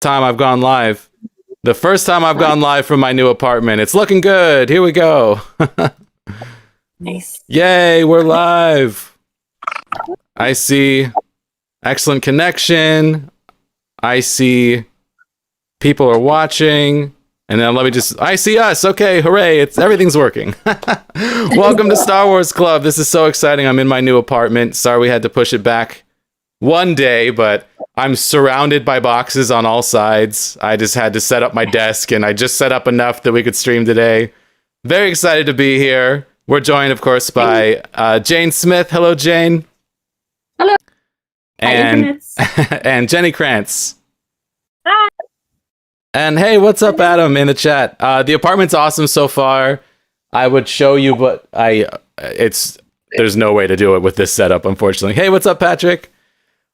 time I've gone live. The first time I've gone live from my new apartment. It's looking good. Here we go. Nice. Yay, we're live. I see excellent connection. I see people are watching. And then I see us. Okay, hooray. Everything's working. Welcome to Star Wars Club. This is so exciting. I'm in my new apartment. Sorry we had to push it back one day, but I'm surrounded by boxes on all sides. I just had to set up my desk, and I just set up enough that we could stream today. Very excited to be here. We're joined, of course, by Jane Smith. Hello, Jane. Hello. And, and Jenny Krantz. Hi. And hey, what's up, Adam, in the chat? The apartment's awesome so far. I would show you, but there's no way to do it with this setup, unfortunately. Hey, what's up, Patrick?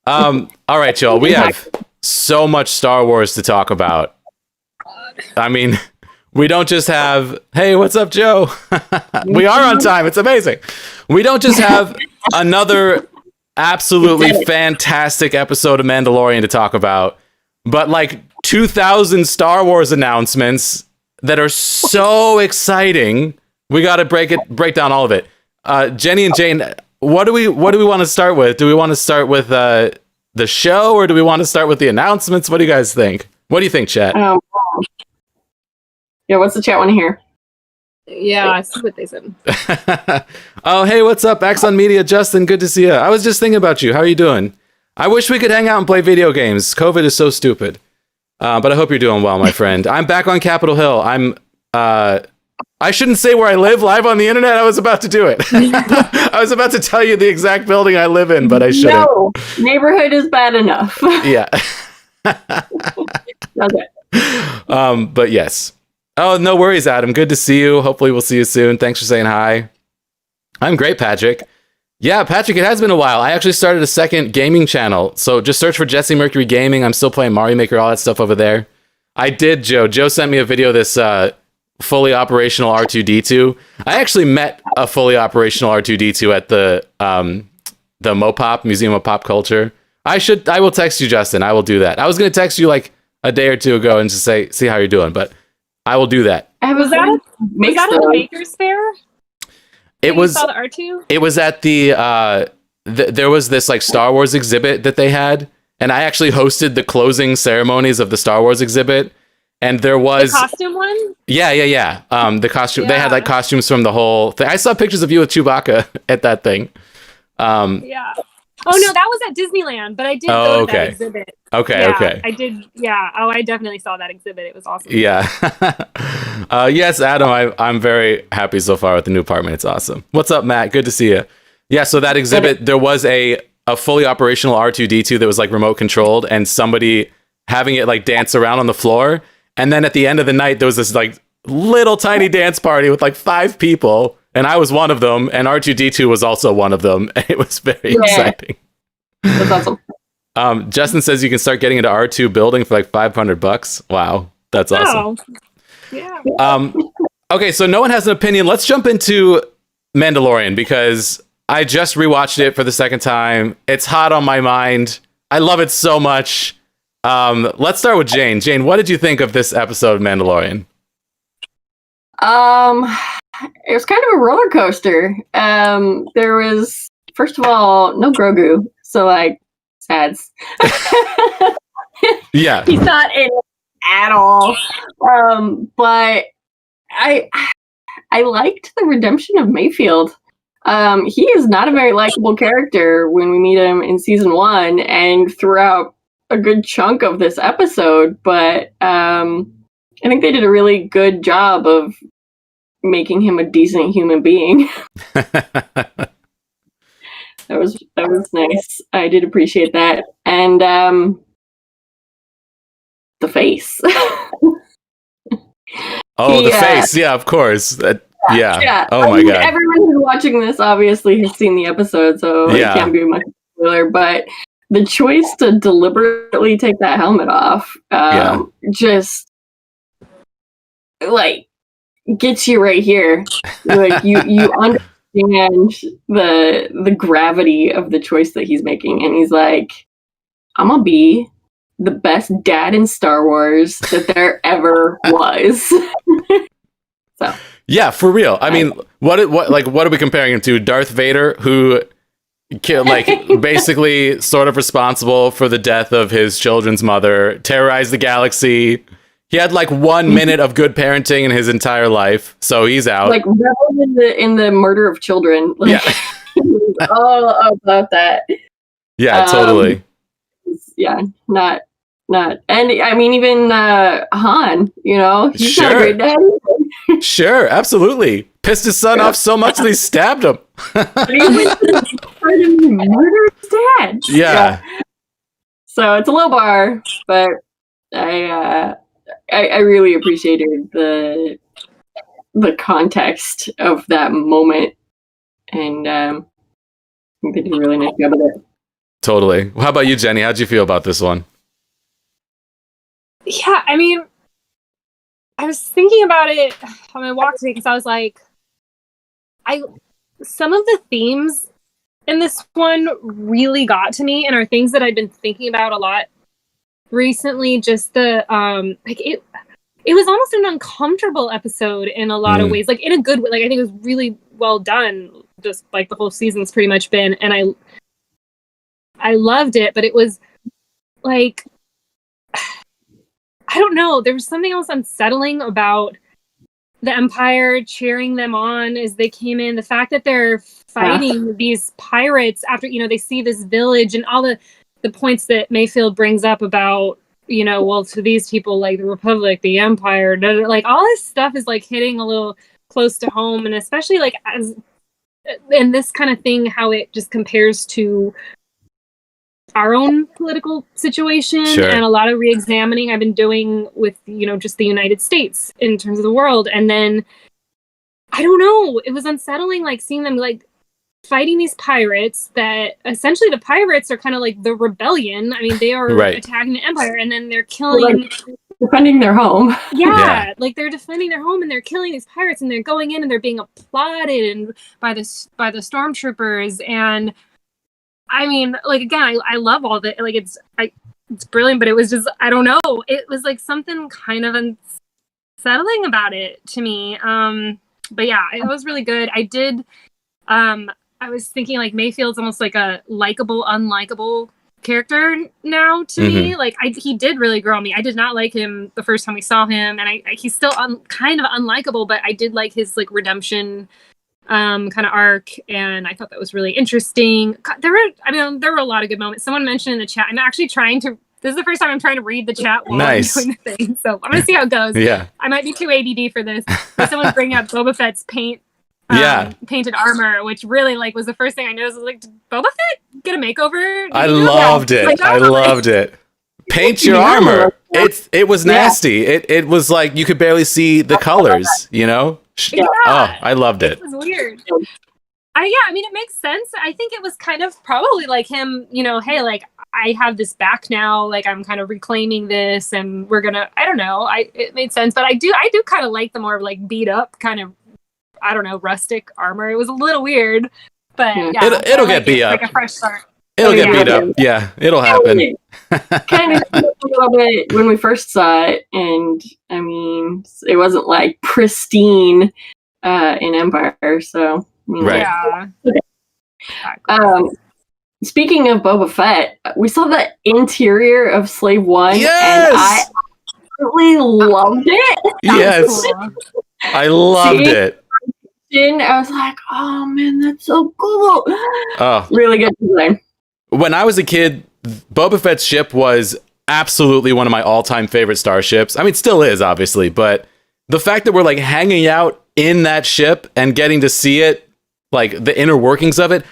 All right, y'all. We have so much Star Wars to talk about. I mean, we don't just have, hey, what's up, Joe? We are on time. It's amazing. We don't just have another absolutely fantastic episode of Mandalorian to talk about, but like 2,000 Star Wars announcements that are so exciting. We got to break down all of it. Jenny and Jane, what do we want to start with? Do we want to start with the show, or do we want to start with the announcements? What do you guys think? What do you think, chat? Yeah, what's the chat want to hear? Yeah, I see what they said. Oh, hey, what's up, Axon Media? Justin, good to see you. I was just thinking about you. How are you doing? I wish we could hang out and play video games. COVID is so stupid. But I hope you're doing well, my friend. I'm back on Capitol Hill. I shouldn't say where I live live on the internet. I was about to do it. I was about to tell you the exact building I live in, but I shouldn't. No, neighborhood is bad enough. Yeah. Okay. But yes. Oh, no worries, Adam. Good to see you. Hopefully we'll see you soon. Thanks for saying hi. I'm great, Patrick. Yeah, Patrick, it has been a while. I actually started a second gaming channel. So just search for Jesse Mercury Gaming. I'm still playing Mario Maker, all that stuff over there. I did, Joe. Joe sent me a video of this fully operational R2-D2. I actually met a fully operational R2-D2 at the Mopop, Museum of Pop Culture. I will text you, Justin. I will do that. I was going to text you like a day or two ago and just see how you're doing, but I will do that. Was that at the Maker's Fair? It was. You saw the R2? It was at there was this like Star Wars exhibit that they had, and I actually hosted the closing ceremonies of the Star Wars exhibit. And there was the costume one. Yeah. The costume. Yeah. They had like costumes from the whole thing. I saw pictures of you with Chewbacca at that thing. Yeah. Oh no, that was at Disneyland, but I did go to that exhibit. Okay. I did. Yeah. Oh, I definitely saw that exhibit. It was awesome. Yeah. Yes, Adam. I'm very happy so far with the new apartment. It's awesome. What's up, Matt? Good to see you. Yeah. So that exhibit, there was a fully operational R2-D2 that was like remote controlled, and somebody having it like dance around on the floor. And then at the end of the night, there was this like little tiny dance party with like 5 people. And I was one of them. And R2-D2 was also one of them. And it was very exciting. That's awesome. Justin says you can start getting into R2 building for like $500. Wow. That's awesome. Yeah. Okay, so no one has an opinion. Let's jump into Mandalorian, because I just rewatched it for the second time. It's hot on my mind. I love it so much. Let's start with Jane. Jane, what did you think of this episode of Mandalorian? It was kind of a roller coaster. There was, first of all, no Grogu, so like, sads. Yeah, he's not in it at all. But I liked the redemption of Mayfeld. He is not a very likable character when we meet him in season 1 and throughout a good chunk of this episode, but I think they did a really good job of making him a decent human being. That was nice. I did appreciate that. And the face. The face. Yeah, of course. Yeah. Oh my God. Everyone who's watching this obviously has seen the episode, so it can't be much spoiler, but the choice to deliberately take that helmet off just like gets you right here. Like you understand the gravity of the choice that he's making, and he's like, I'm gonna be the best dad in Star Wars that there ever was. So yeah, for real. I mean, what are we comparing him to? Darth Vader, who basically sort of responsible for the death of his children's mother, terrorized the galaxy. He had like 1 minute of good parenting in his entire life, so he's out. Like reveled in the murder of children. Like, Yeah, all about that. Yeah, totally. Yeah, not. And I mean, even Han, he's not a Sure. great dad. Sure, absolutely. Pissed his son off so much that he stabbed him. But he went to murder his dad. Yeah. So it's a low bar, but I really appreciated the context of that moment, and I think they did a really nice job of it. Totally. How about you, Jenny? How'd you feel about this one? Yeah, I mean, I was thinking about it on my walk today because I was like, some of the themes in this one really got to me and are things that I've been thinking about a lot recently. Just the it was almost an uncomfortable episode in a lot of ways, like in a good way. Like I think it was really well done, just like the whole season's pretty much been, and I loved it, but it was like, I don't know, there was something else unsettling about the Empire cheering them on as they came in. The fact that they're fighting these pirates after, they see this village, and all the points that Mayfeld brings up about, well, to these people, like the Republic, the Empire, like all this stuff is like hitting a little close to home. And especially like as in this kind of thing, how it just compares to our own political situation. Sure. And a lot of re-examining I've been doing with, just the United States in terms of the world. And then, I don't know, it was unsettling, like seeing them like fighting these pirates that essentially the pirates are kind of like the rebellion. I mean, they are attacking the Empire, and then they're killing... defending their home. Yeah, like they're defending their home and they're killing these pirates, and they're going in and they're being applauded by the stormtroopers. And I mean, like, again, I love all that. Like, it's brilliant, but it was just, I don't know. It was like something kind of unsettling about it to me. But yeah, it was really good. I was thinking like Mayfield's almost like a likable, unlikable character now to me. Like he did really grow on me. I did not like him the first time we saw him, and he's still kind of unlikable, but I did like his like redemption kind of arc, and I thought that was really interesting. There were a lot of good moments. Someone mentioned in the chat, I'm actually this is the first time I'm trying to read the chat while I'm doing the thing, so I'm gonna see how it goes. Yeah, I might be too ADD for this, but someone's bringing up Boba Fett's painted armor, which really like was the first thing I noticed. I was like, did Boba Fett get a makeover? I loved it. Like, I loved it. Paint your armor. It was nasty. It was like you could barely see the colors, Yeah. Oh, I loved it. It was weird. I mean, it makes sense. I think it was kind of probably like him, hey, like I have this back now, like I'm kind of reclaiming this, and we're gonna, I don't know. It made sense, but I do kind of like the more like beat up kind of, I don't know, rustic armor. It was a little weird, but yeah, it'll get beat up. Like a fresh start. It'll get beat up. Yeah, it'll happen. Kind of a little bit when we first saw it, and I mean, it wasn't like pristine in Empire. So right. Yeah. Speaking of Boba Fett, we saw the interior of Slave One, and I absolutely loved it. Yes, cool. I loved it. I was like, oh man, that's so cool. Oh, really good design. When I was a kid, Boba Fett's ship was absolutely one of my all-time favorite starships. I mean, still is, obviously, but the fact that we're like hanging out in that ship and getting to see it, like the inner workings of it.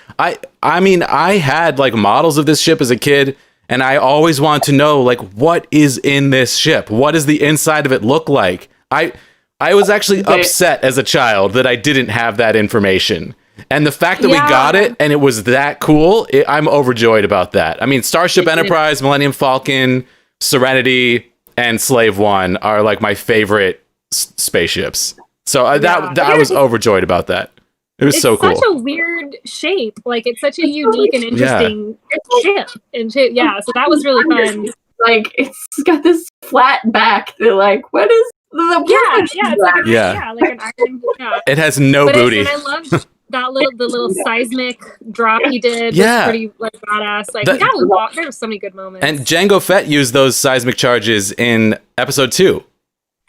I mean, I had like models of this ship as a kid, and I always wanted to know like what is in this ship? What does the inside of it look like? I was actually upset as a child that I didn't have that information. And the fact that we got it and it was that cool, I'm overjoyed about that. I mean, Starship Enterprise, Millennium Falcon, Serenity, and Slave One are like my favorite spaceships. So I was overjoyed about that. It was so cool. It's such a weird shape. Like, it's such a unique and interesting ship. And so that was really fun. like it's got this flat back. They're like, what is the It's like Yeah. like an iron. Yeah. It has no But booty. and I loved the little seismic drop he did. Yeah. Was pretty like badass. Like there were so many good moments. And Jango Fett used those seismic charges in episode 2.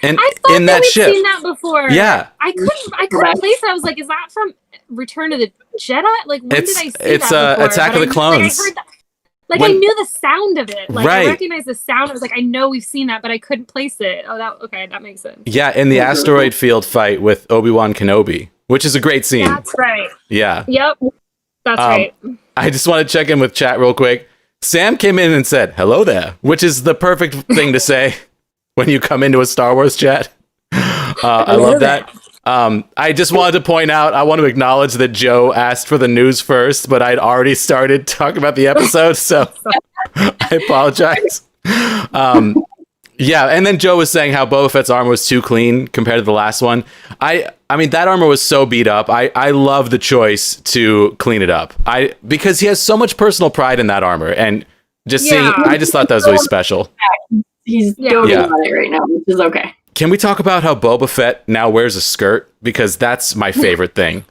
And I thought in that that ship. seen that before. Yeah. I couldn't place it. I was like, is that from Return of the Jedi? Like, when did I see that before? Attack of the Clones. I heard that. Like, I knew the sound of it. Like, right. I recognized the sound. I was like, I know we've seen that, but I couldn't place it. Oh, that makes sense. Yeah, in the asteroid field fight with Obi-Wan Kenobi, which is a great scene. That's right. Yeah. Yep. That's right. I just want to check in with chat real quick. Sam came in and said, hello there, which is the perfect thing to say when you come into a Star Wars chat. I love that. I just wanted to point out, I want to acknowledge that Joe asked for the news first, but I'd already started talking about the episode, so I apologize. Yeah, and then Joe was saying how Boba Fett's armor was too clean compared to the last one. I mean, that armor was so beat up. I love the choice to clean it up. Because he has so much personal pride in that armor, and just seeing, I just thought that was really special. He's doting on it right now, which is okay. Can we talk about how Boba Fett now wears a skirt? Because that's my favorite thing.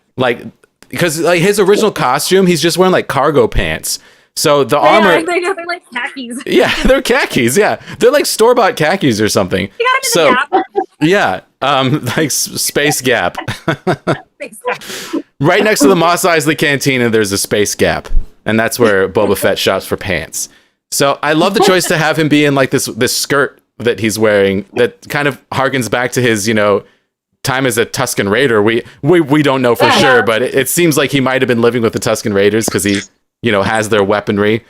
Because his original costume, he's just wearing like cargo pants. So the armor, they're like khakis. Yeah, they're khakis. Yeah, they're like store-bought khakis or something. You got him in the yeah, like Space Gap. Right next to the Mos Eisley Cantina, there's a Space Gap, and that's where Boba Fett shops for pants. So I love the choice to have him be in like this skirt that he's wearing that kind of harkens back to his, time as a Tusken Raider. We don't know for sure, but it seems like he might have been living with the Tusken Raiders because he, has their weaponry.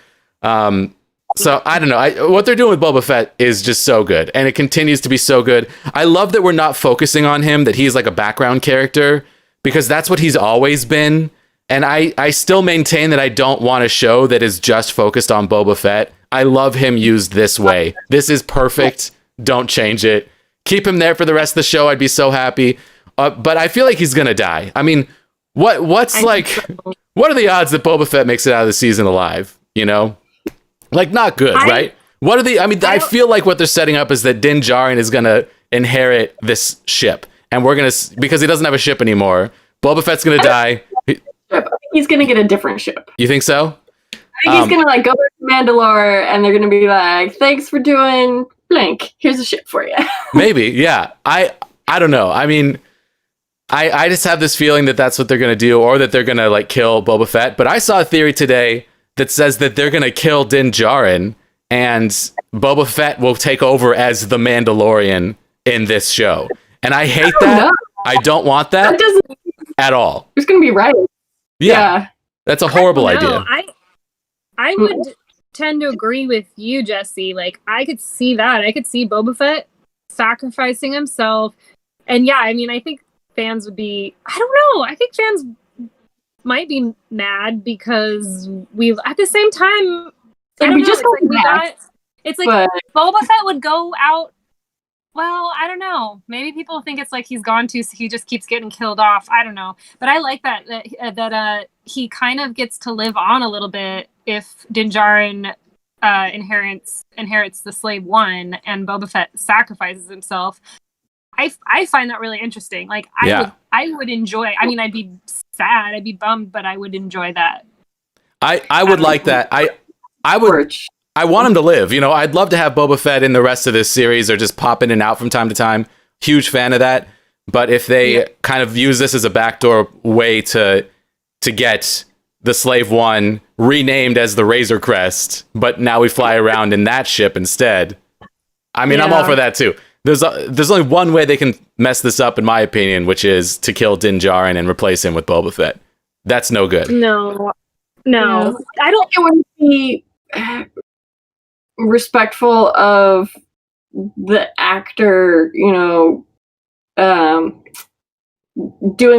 So I don't know. What they're doing with Boba Fett is just so good, and it continues to be so good. I love that we're not focusing on him, that he's like a background character, because that's what he's always been. And I still maintain that I don't want a show that is just focused on Boba Fett. I love him used this way. This is perfect. Don't change it. Keep him there for the rest of the show. I'd be so happy. But I feel like he's gonna die. I mean, what are the odds that Boba Fett makes it out of the season alive? Like, not good, right? I feel like what they're setting up is that Din Djarin is gonna inherit this ship, and because he doesn't have a ship anymore. Boba Fett's gonna die. I think he's gonna get a different ship. You think so? I think he's gonna go back to Mandalore, and they're gonna be like, "Thanks for doing blank. Here's a ship for you." Maybe, yeah. I don't know. I mean, I just have this feeling that that's what they're gonna do, or that they're gonna like kill Boba Fett. But I saw a theory today that says that they're gonna kill Din Djarin, and Boba Fett will take over as the Mandalorian in this show. And I hate that. I don't want that at all. It's gonna be right. Yeah. That's a horrible idea. I would tend to agree with you, Jesse. Like, I could see that. I could see Boba Fett sacrificing himself. And yeah, I mean, I think fans would be, I don't know. I think fans might be mad because at the same time, it's like Boba Fett would go out. Well, I don't know. Maybe people think it's like he's gone too, so he just keeps getting killed off. I don't know. But I like that he kind of gets to live on a little bit if Din Djarin inherits the Slave One and Boba Fett sacrifices himself. I find that really interesting. Like, I would enjoy. I mean, I'd be sad, I'd be bummed, but I would enjoy that. I would like that. I would. I want him to live. I'd love to have Boba Fett in the rest of this series, or just pop in and out from time to time. Huge fan of that. But if they kind of use this as a backdoor way to get the Slave One renamed as the Razor Crest, but now we fly around in that ship instead. I mean, I'm all for that too. There's only one way they can mess this up, in my opinion, which is to kill Din Djarin and replace him with Boba Fett. That's no good. No. I don't think it would be respectful of the actor, doing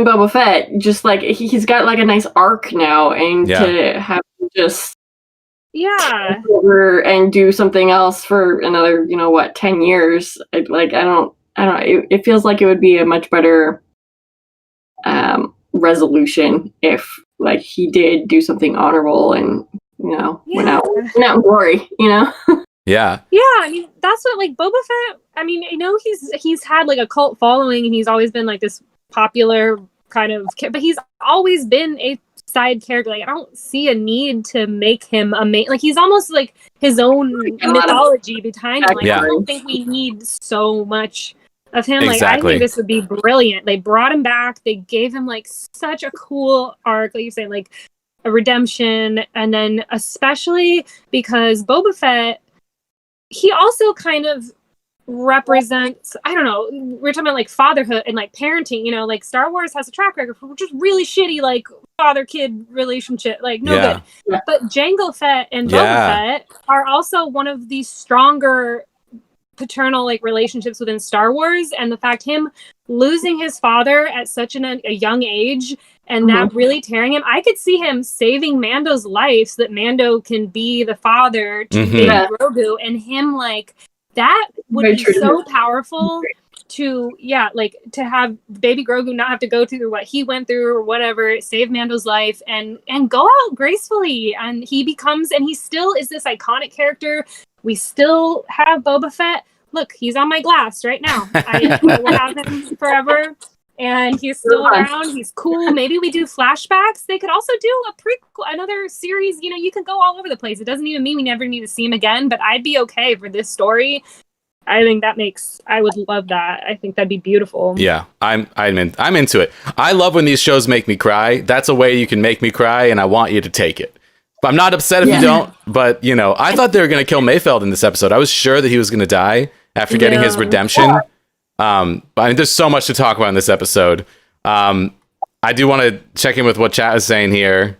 Boba Fett. Just like he's got like a nice arc now, and to have him just take over and do something else for another 10 years, I don't know, it feels like it would be a much better resolution if like he did do something honorable and went out in glory. Yeah. Yeah, I mean that's what like Boba Fett. I mean, I know he's had like a cult following, and he's always been like this popular kind of, but he's always been a side character. Like I don't see a need to make him a main. Like he's almost like his own mythology behind him. Like I don't think we need so much of him. Like I think this would be brilliant. They brought him back. They gave him like such a cool arc, like you say, like a redemption, and then especially because Boba Fett, he also kind of represents, I don't know, we're talking about like fatherhood and like parenting, you know, like Star Wars has a track record for just really shitty like father-kid relationship, like no good. But Jango Fett and Boba Fett are also one of the stronger paternal like relationships within Star Wars, and the fact him losing his father at such a young age and that really tearing him, I could see him saving Mando's life so that Mando can be the father to baby Grogu, and him like that would be so powerful to like to have baby Grogu not have to go through what he went through or whatever, save Mando's life and go out gracefully, and he becomes, and he still is this iconic character. We still have Boba Fett. Look, he's on my glass right now. I will have him forever. And he's still around. He's cool. Maybe we do flashbacks. They could also do a prequel, another series. You know, you can go all over the place. It doesn't even mean we never need to see him again, but I'd be okay for this story. I think I would love that. I think that'd be beautiful. Yeah, I'm into it. I love when these shows make me cry. That's a way you can make me cry, and I want you to take it. But I'm not upset if you don't. But, you know, I thought they were going to kill Mayfeld in this episode. I was sure that he was going to die after getting his redemption. I mean, there's so much to talk about in this episode. I do want to check in with what chat is saying here.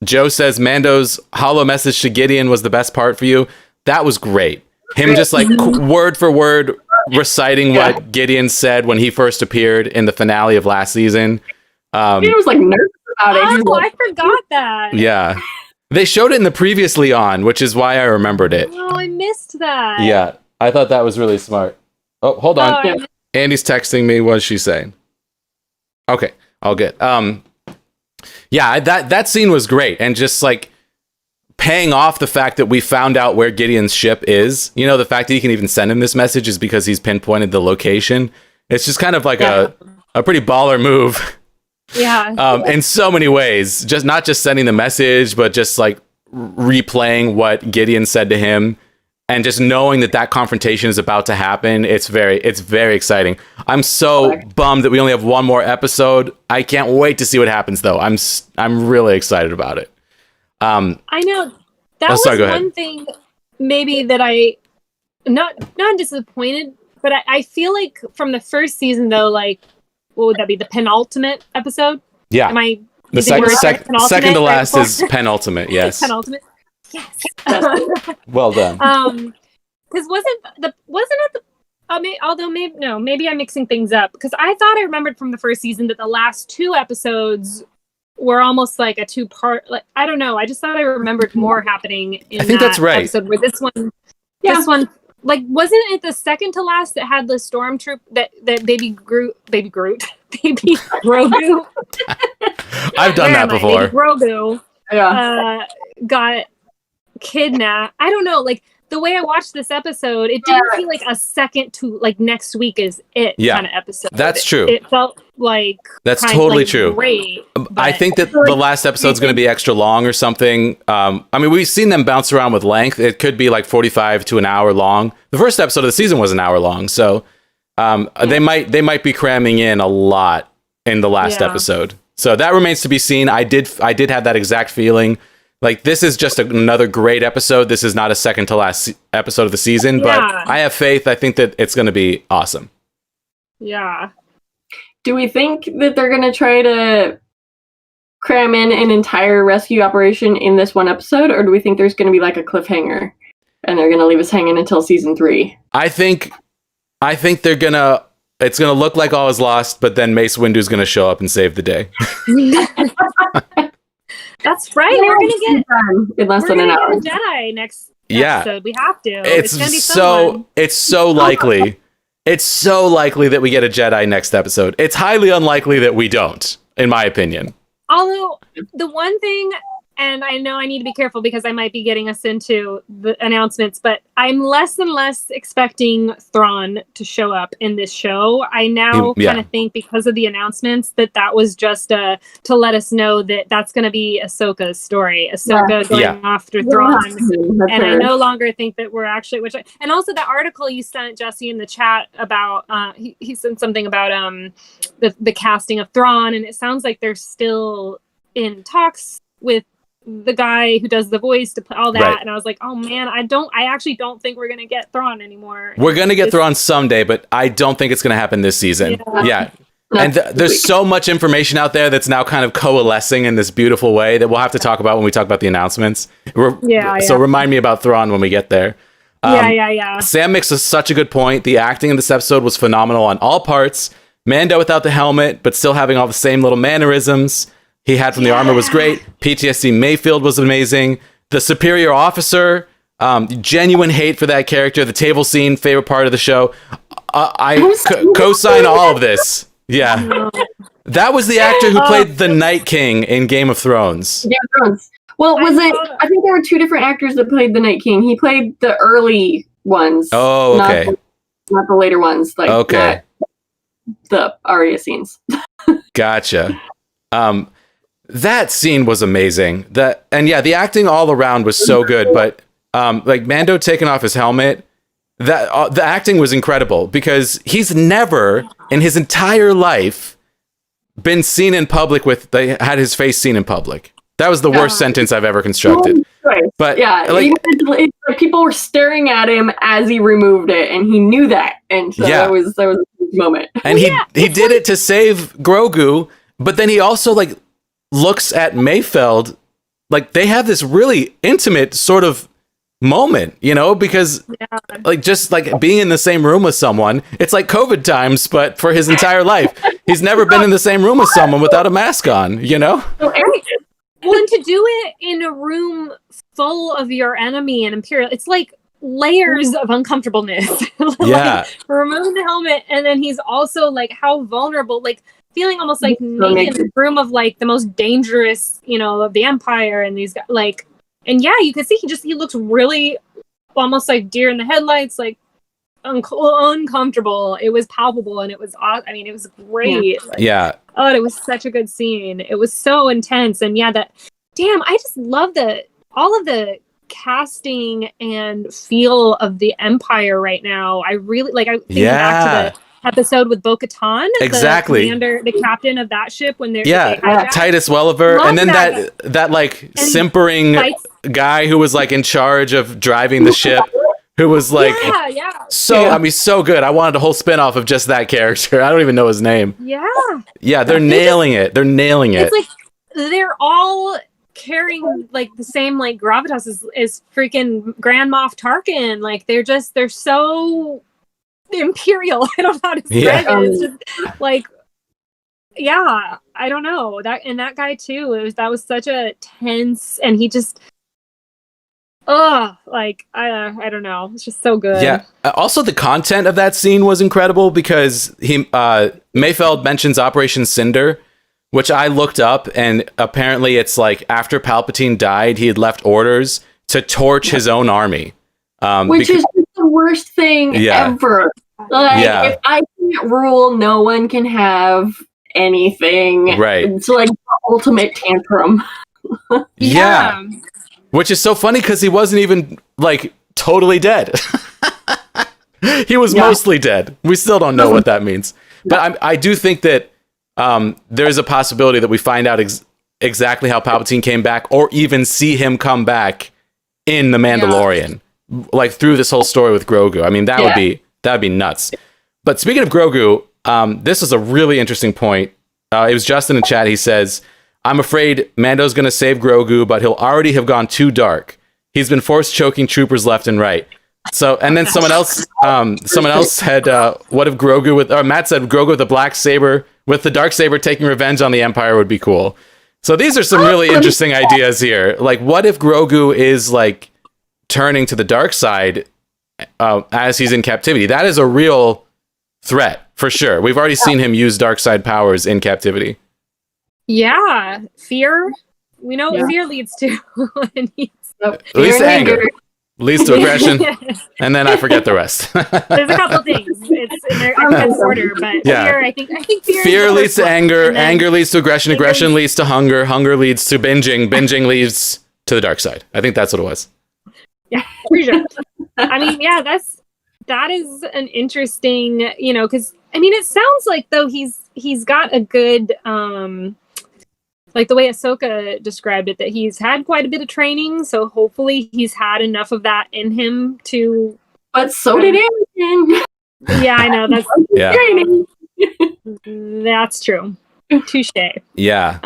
Joe says Mando's hollow message to Gideon was the best part for you. That was great. Him just like word for word reciting what Gideon said when he first appeared in the finale of last season. He was like nervous about it. Oh, I forgot that. Yeah. They showed it in the previously on, which is why I remembered it. Oh, I missed that. Yeah, I thought that was really smart. Oh, hold on. Andy's texting me. What's she saying? Okay, all good. Yeah, that scene was great, and just like paying off the fact that we found out where Gideon's ship is. You know, the fact that he can even send him this message is because he's pinpointed the location. It's just kind of like a pretty baller move. Yeah. In so many ways, just not just sending the message, but just like replaying what Gideon said to him. And just knowing that confrontation is about to happen, it's very exciting. I'm so bummed that we only have one more episode. I can't wait to see what happens, though. I'm really excited about it. I know that was one thing maybe that I not disappointed, but I feel like from the first season though, like what would that be, the penultimate episode? Yeah, am I the second to last is penultimate? Yes, penultimate. Yes. Well done. Because wasn't it the maybe I'm mixing things up, because I thought I remembered from the first season that the last two episodes were almost like a two-part, like I don't know, I just thought I remembered more happening in I think that's right. episode, where this one like wasn't it the second to last that had the stormtrooper that baby Grogu I've done that before. Baby Grogu got kidnapped. I don't know, like the way I watched this episode, it didn't feel like a second to like next week is it kind of episode. That's true. It felt like that's totally true. Great, I think that the last episode's going to be extra long or something. I mean, we've seen them bounce around with length. It could be like 45 to an hour long. The first episode of the season was an hour long, so they might be cramming in a lot in the last episode. So that remains to be seen. I did have that exact feeling. Like, this is just another great episode. This is not a second to last episode of the season, but I have faith. I think that it's going to be awesome. Yeah. Do we think that they're going to try to cram in an entire rescue operation in this one episode, or do we think there's going to be like a cliffhanger and they're going to leave us hanging until season 3? I think they're going to, it's going to look like all is lost, but then Mace Windu's going to show up and save the day. That's right. We're gonna get in less than an hour. Jedi next episode. We have to. It's gonna be so. It's so likely. It's so likely that we get a Jedi next episode. It's highly unlikely that we don't, in my opinion. Although the one thing, and I know I need to be careful because I might be getting us into the announcements, but I'm less and less expecting Thrawn to show up in this show. I now kind of think because of the announcements that was just to let us know that that's going to be Ahsoka's story. Ahsoka going after Thrawn. And I no longer think that we're actually, and also the article you sent Jesse in the chat about, he said something about the casting of Thrawn, and it sounds like they're still in talks with the guy who does the voice to play all that. Right. And I was like, oh man, I actually don't think we're gonna get Thrawn anymore. We're gonna get Thrawn someday, but I don't think it's gonna happen this season. Yeah. And there's so much information out there that's now kind of coalescing in this beautiful way that we'll have to talk about when we talk about the announcements. So remind me about Thrawn when we get there. Sam makes such a good point. The acting in this episode was phenomenal on all parts. Mando without the helmet, but still having all the same little mannerisms he had from the armor was great. PTSD Mayfeld was amazing. The superior officer, genuine hate for that character. The table scene, favorite part of the show. I co-sign all of this. Yeah. That was the actor who played the Night King in Game of Thrones. Game of Thrones. Well, I think there were two different actors that played the Night King. He played the early ones. Oh, okay. Not the later ones. Like, okay. The Arya scenes. Gotcha. That scene was amazing. The acting all around was so good. But like Mando taking off his helmet, the acting was incredible because he's never in his entire life been seen in public had his face seen in public. That was the worst sentence I've ever constructed. But like people were staring at him as he removed it, and he knew that, and so that was a huge moment. And he did it to save Grogu, but then he also like looks at Mayfeld like they have this really intimate sort of moment, because like just like being in the same room with someone, it's like COVID times, but for his entire life, he's never been in the same room with someone without a mask on, Well, and to do it in a room full of your enemy and Imperial, it's like layers of uncomfortableness. Removing the helmet, and then he's also like how vulnerable, like feeling almost like naked in a room of like the most dangerous, of the Empire, and these guys, like, and you can see he looks really almost like deer in the headlights, like uncomfortable. It was palpable, and it was awesome. I mean, it was great. Oh, it was such a good scene. It was so intense, and I just love all of the casting and feel of the Empire right now. I really like. I think back to the episode with Bo-Katan, exactly, the captain of that ship when they Titus Welliver, and then that like simpering guy who was like in charge of driving the ship. Who was like so good. I wanted a whole spin-off of just that character. I don't even know his name. They're nailing it. It's like they're all carrying like the same like gravitas as freaking Grand Moff Tarkin. Like they're so Imperial. I don't know how to describe it. It's just like I don't know. That guy too. That was such a tense, and he just I don't know. It's just so good. Yeah. Also, the content of that scene was incredible because Mayfeld mentions Operation Cinder, which I looked up, and apparently it's like after Palpatine died, he had left orders to torch his own army. Which is the worst thing ever. Like, if I can't rule, no one can have anything. Right. It's like the ultimate tantrum. Which is so funny because he wasn't even like totally dead. He was mostly dead. We still don't know what that means. But I do think that there's a possibility that we find out exactly how Palpatine came back, or even see him come back in The Mandalorian, like through this whole story with Grogu. I mean, that would be nuts. But speaking of Grogu, this is a really interesting point. It was Justin in chat. He says, I'm afraid Mando's going to save Grogu, but he'll already have gone too dark. He's been force choking troopers left and right. So, and then someone else had, what if Grogu Matt said Grogu with the black saber, with the dark saber taking revenge on the Empire would be cool. So these are some really interesting ideas here. Like, what if Grogu is like turning to the dark side as he's in captivity? That is a real threat for sure. We've already seen him use dark side powers in captivity. Yeah, fear. We know what fear leads to. And Leads to anger. Leads to aggression. And then I forget the rest. There's a couple things. It's in their order, but fear, I think fear leads to anger. Anger leads to aggression. Aggression leads to hunger. Hunger leads to binging. Binging leads to the dark side. I think that's what it was. Yeah, pretty sure. I mean, yeah, that is an interesting, because I mean, it sounds like though he's got a good, like the way Ahsoka described it, that he's had quite a bit of training, so hopefully he's had enough of that in him to. But so did Anakin. Yeah, I know that's training. That's true. Touche. Yeah.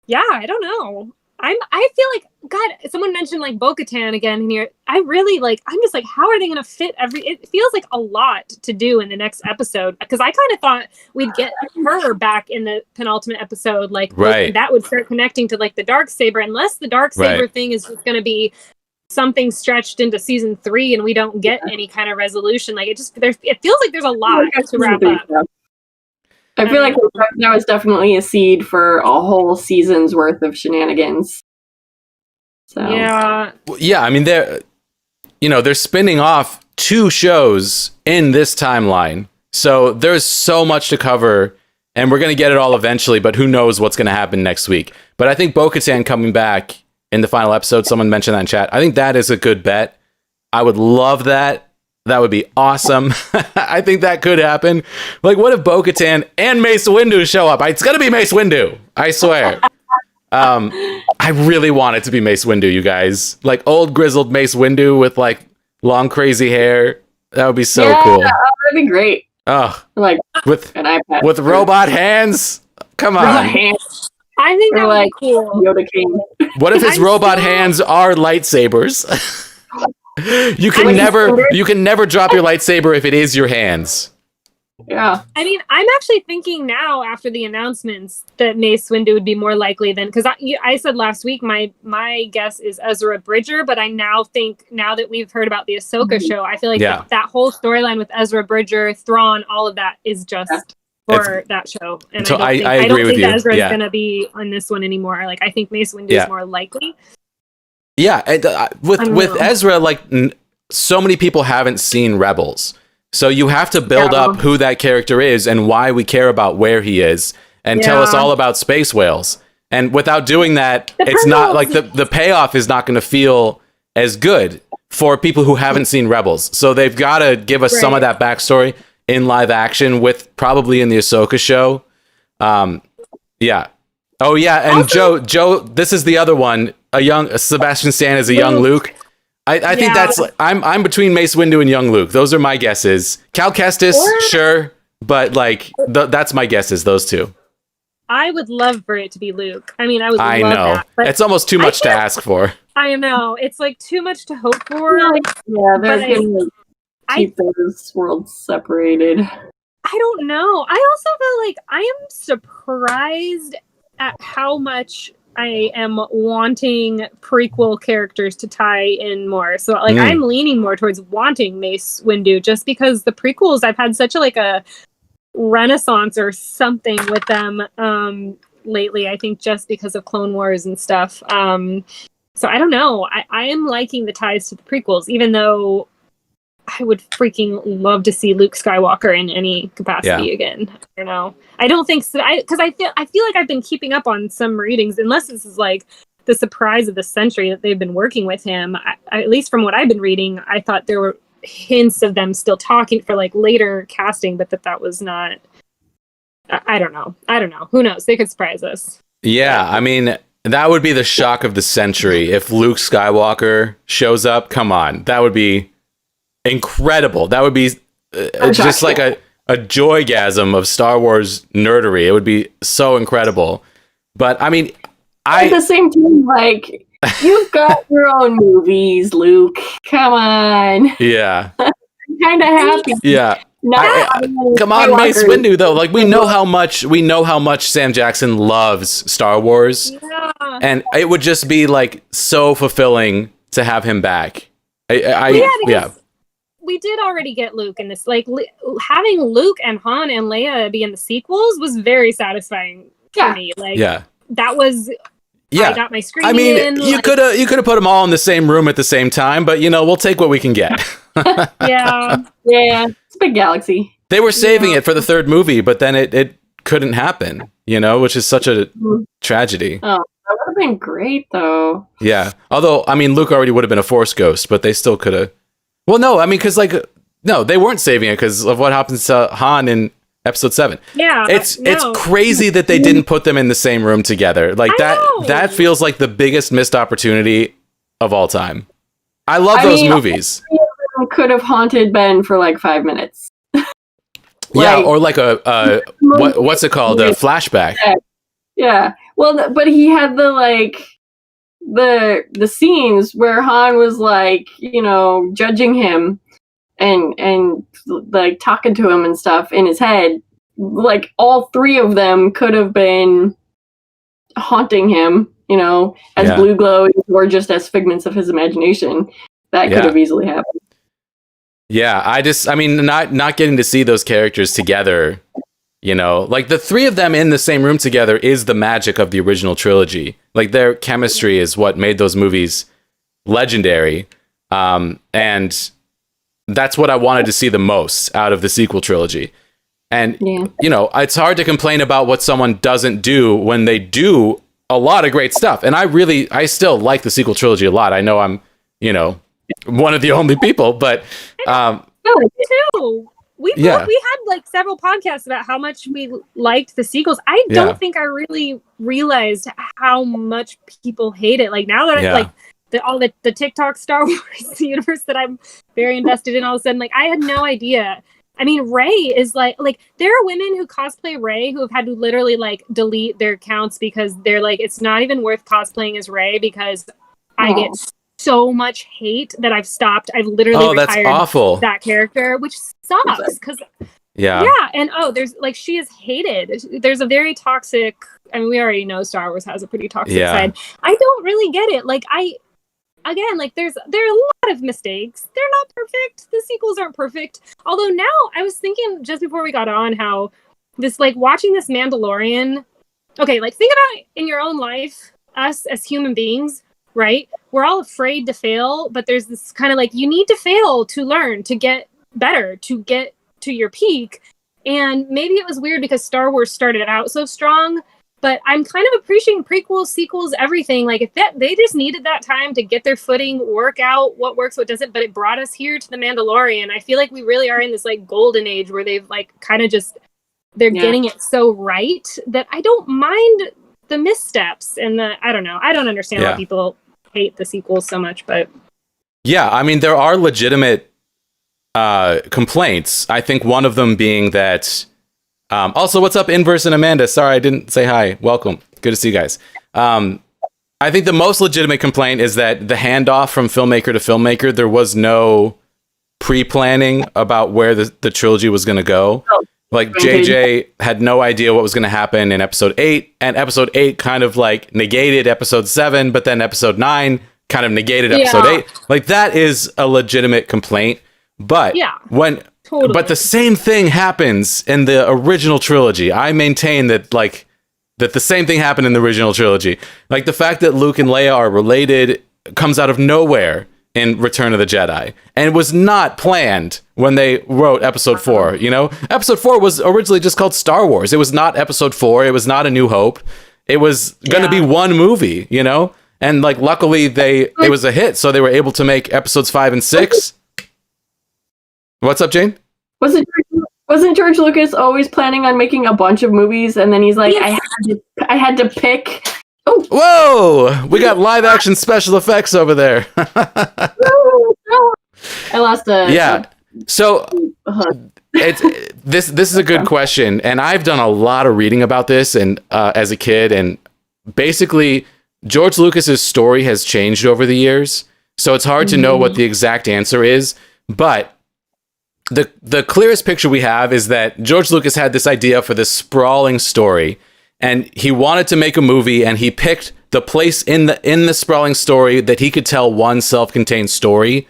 Yeah, I don't know. I feel like, God, someone mentioned like Bo-Katan again here. I really I'm just like, how are they going to fit it feels like a lot to do in the next episode. Because I kind of thought we'd get her back in the penultimate episode. Like, that would start connecting to like the Darksaber, unless the Darksaber thing is just going to be something stretched into season 3 and we don't get any kind of resolution. Like, it feels like there's a lot to wrap up. I feel like that was definitely a seed for a whole season's worth of shenanigans. So yeah, I mean they're spinning off 2 shows in this timeline, so there's so much to cover, and we're gonna get it all eventually. But who knows what's gonna happen next week? But I think Bo-Katan coming back in the final episode. Someone mentioned that in chat. I think that is a good bet. I would love that. That would be awesome. I think that could happen. Like, what if Bo-Katan and Mace Windu show up? It's gonna be Mace Windu, I swear. I really want it to be Mace Windu, you guys. Like old grizzled Mace Windu with like long crazy hair. That would be so cool. That'd be great. Oh, like with robot hands. Come on. Robot hands. I think that would be cool. Yoda King. What if his robot hands are lightsabers? You can never drop your lightsaber if it is your hands. Yeah. I mean, I'm actually thinking now after the announcements that Mace Windu would be more likely than, because I said last week my guess is Ezra Bridger, but I now think, now that we've heard about the Ahsoka show, I feel like that whole storyline with Ezra Bridger, Thrawn, all of that is just for that show. And so I don't agree with think you. Ezra is going to be on this one anymore. Like, I think Mace Windu is more likely. Yeah, with Ezra, like so many people haven't seen Rebels, so you have to build up who that character is and why we care about where he is, and tell us all about space whales. And without doing that, it's not like the payoff is not going to feel as good for people who haven't seen Rebels. So they've got to give us some of that backstory in live action, with probably in the Ahsoka show. Yeah. Oh yeah, and also, Joe, this is the other one. A young Sebastian Stan is a young Luke. I think that's I'm between Mace Windu and young Luke. Those are my guesses. Cal Kestis, sure, but like that's my guesses. Those 2. I would love for it to be Luke. I mean, I know that, but it's almost too much to ask for. I know, it's like too much to hope for. Yeah, they're going to keep those worlds separated. I don't know. I also feel like I am surprised at how much I am wanting prequel characters to tie in more. So like I'm leaning more towards wanting Mace Windu, just because the prequels, I've had such a renaissance or something with them lately. I think just because of Clone Wars and stuff. So I don't know. I am liking the ties to the prequels, even though I would freaking love to see Luke Skywalker in any capacity again. I don't know. I don't think so. Because I feel like I've been keeping up on some readings, unless this is like the surprise of the century that they've been working with him. At least from what I've been reading, I thought there were hints of them still talking for like later casting, but that was not. I don't know. Who knows? They could surprise us. Yeah, I mean, that would be the shock of the century if Luke Skywalker shows up. Come on, that would be incredible. That would be just like a joygasm of Star Wars nerdery. It would be so incredible. But I mean, at the same time, like, you've got your own movies, Luke. Come on. Yeah. I'm kind of happy. Yeah. Come on, Mace Windu, though. Like, we know how much Sam Jackson loves Star Wars. Yeah. And it would just be like so fulfilling to have him back. We did already get Luke in this. Like, having Luke and Han and Leia be in the sequels was very satisfying for me. Like, that was I got my screen. I mean, you could have put them all in the same room at the same time, but we'll take what we can get. Yeah. It's a big galaxy. They were saving it for the third movie, but then it couldn't happen, which is such a tragedy. Oh, that would have been great, though. Yeah. Although, I mean, Luke already would have been a Force ghost, but they still could have. Well, no, I mean, because no, they weren't saving it because of what happens to Han in Episode 7. Yeah. It's crazy that they didn't put them in the same room together. Like that feels like the biggest missed opportunity of all time. I love those movies. Could have haunted Ben for like 5 minutes. Yeah, or like a what's it called? A flashback. Yeah. Well, but he had the scenes where Han was like, judging him and like talking to him and stuff in his head. Like all three of them could have been haunting him, as blue glowing or just as figments of his imagination. That could have easily happened. Yeah, I mean, not getting to see those characters together, like the three of them in the same room together is the magic of the original trilogy. Like their chemistry is what made those movies legendary. And that's what I wanted to see the most out of the sequel trilogy. And, it's hard to complain about what someone doesn't do when they do a lot of great stuff. And I still like the sequel trilogy a lot. I know I'm, one of the only people, but too. We had like several podcasts about how much we liked the sequels. I don't think I really realized how much people hate it. Like now that I like the TikTok Star Wars universe that I'm very invested in, all of a sudden, like I had no idea. I mean, Rey is like there are women who cosplay Rey who have had to literally like delete their accounts because they're like, it's not even worth cosplaying as Rey because I get so much hate that I've stopped. I've literally retired awful. That character, which sucks because and there's like she is hated. There's a very toxic. I mean, we already know Star Wars has a pretty toxic side. I don't really get it. Like there are a lot of mistakes. They're not perfect. The sequels aren't perfect. Although now I was thinking just before we got on how this like watching this Mandalorian. Okay, like think about in your own life, us as human beings. Right? We're all afraid to fail, but there's this kind of like, you need to fail to learn, to get better, to get to your peak. And maybe it was weird because Star Wars started out so strong, but I'm kind of appreciating prequels, sequels, everything. Like if they just needed that time to get their footing, work out what works, what doesn't, but it brought us here to The Mandalorian. I feel like we really are in this like golden age where they've like kind of just, they're getting it so right that I don't mind the missteps and I don't know. I don't understand why people hate the sequels so much, but I mean, there are legitimate complaints. I think one of them being that also, what's up, Inverse and Amanda? Sorry, I didn't say hi. Welcome. Good to see you guys. I think the most legitimate complaint is that the handoff from filmmaker to filmmaker, there was no pre-planning about where the trilogy was going to go. Like JJ had no idea what was going to happen in episode 8, and episode 8 kind of like negated episode 7, but then episode 9 kind of negated episode 8. Like that is a legitimate complaint. But but the same thing happens in the original trilogy. I maintain that that the same thing happened in the original trilogy. Like the fact that Luke and Leia are related comes out of nowhere in Return of the Jedi, and it was not planned when they wrote episode 4. Episode 4 was originally just called Star Wars. It was not episode 4. It was not A New Hope. It was going to be one movie, and like luckily it was a hit, so they were able to make episodes 5 and 6. What's up, Jane? Wasn't George Lucas always planning on making a bunch of movies, and then he's like, I had to pick. Oh, whoa! We got live action special effects over there. I lost a So this is a good question, and I've done a lot of reading about this and as a kid, and basically George Lucas's story has changed over the years, so it's hard to know what the exact answer is. But the clearest picture we have is that George Lucas had this idea for this sprawling story, and he wanted to make a movie, and he picked the place in the sprawling story that he could tell one self-contained story,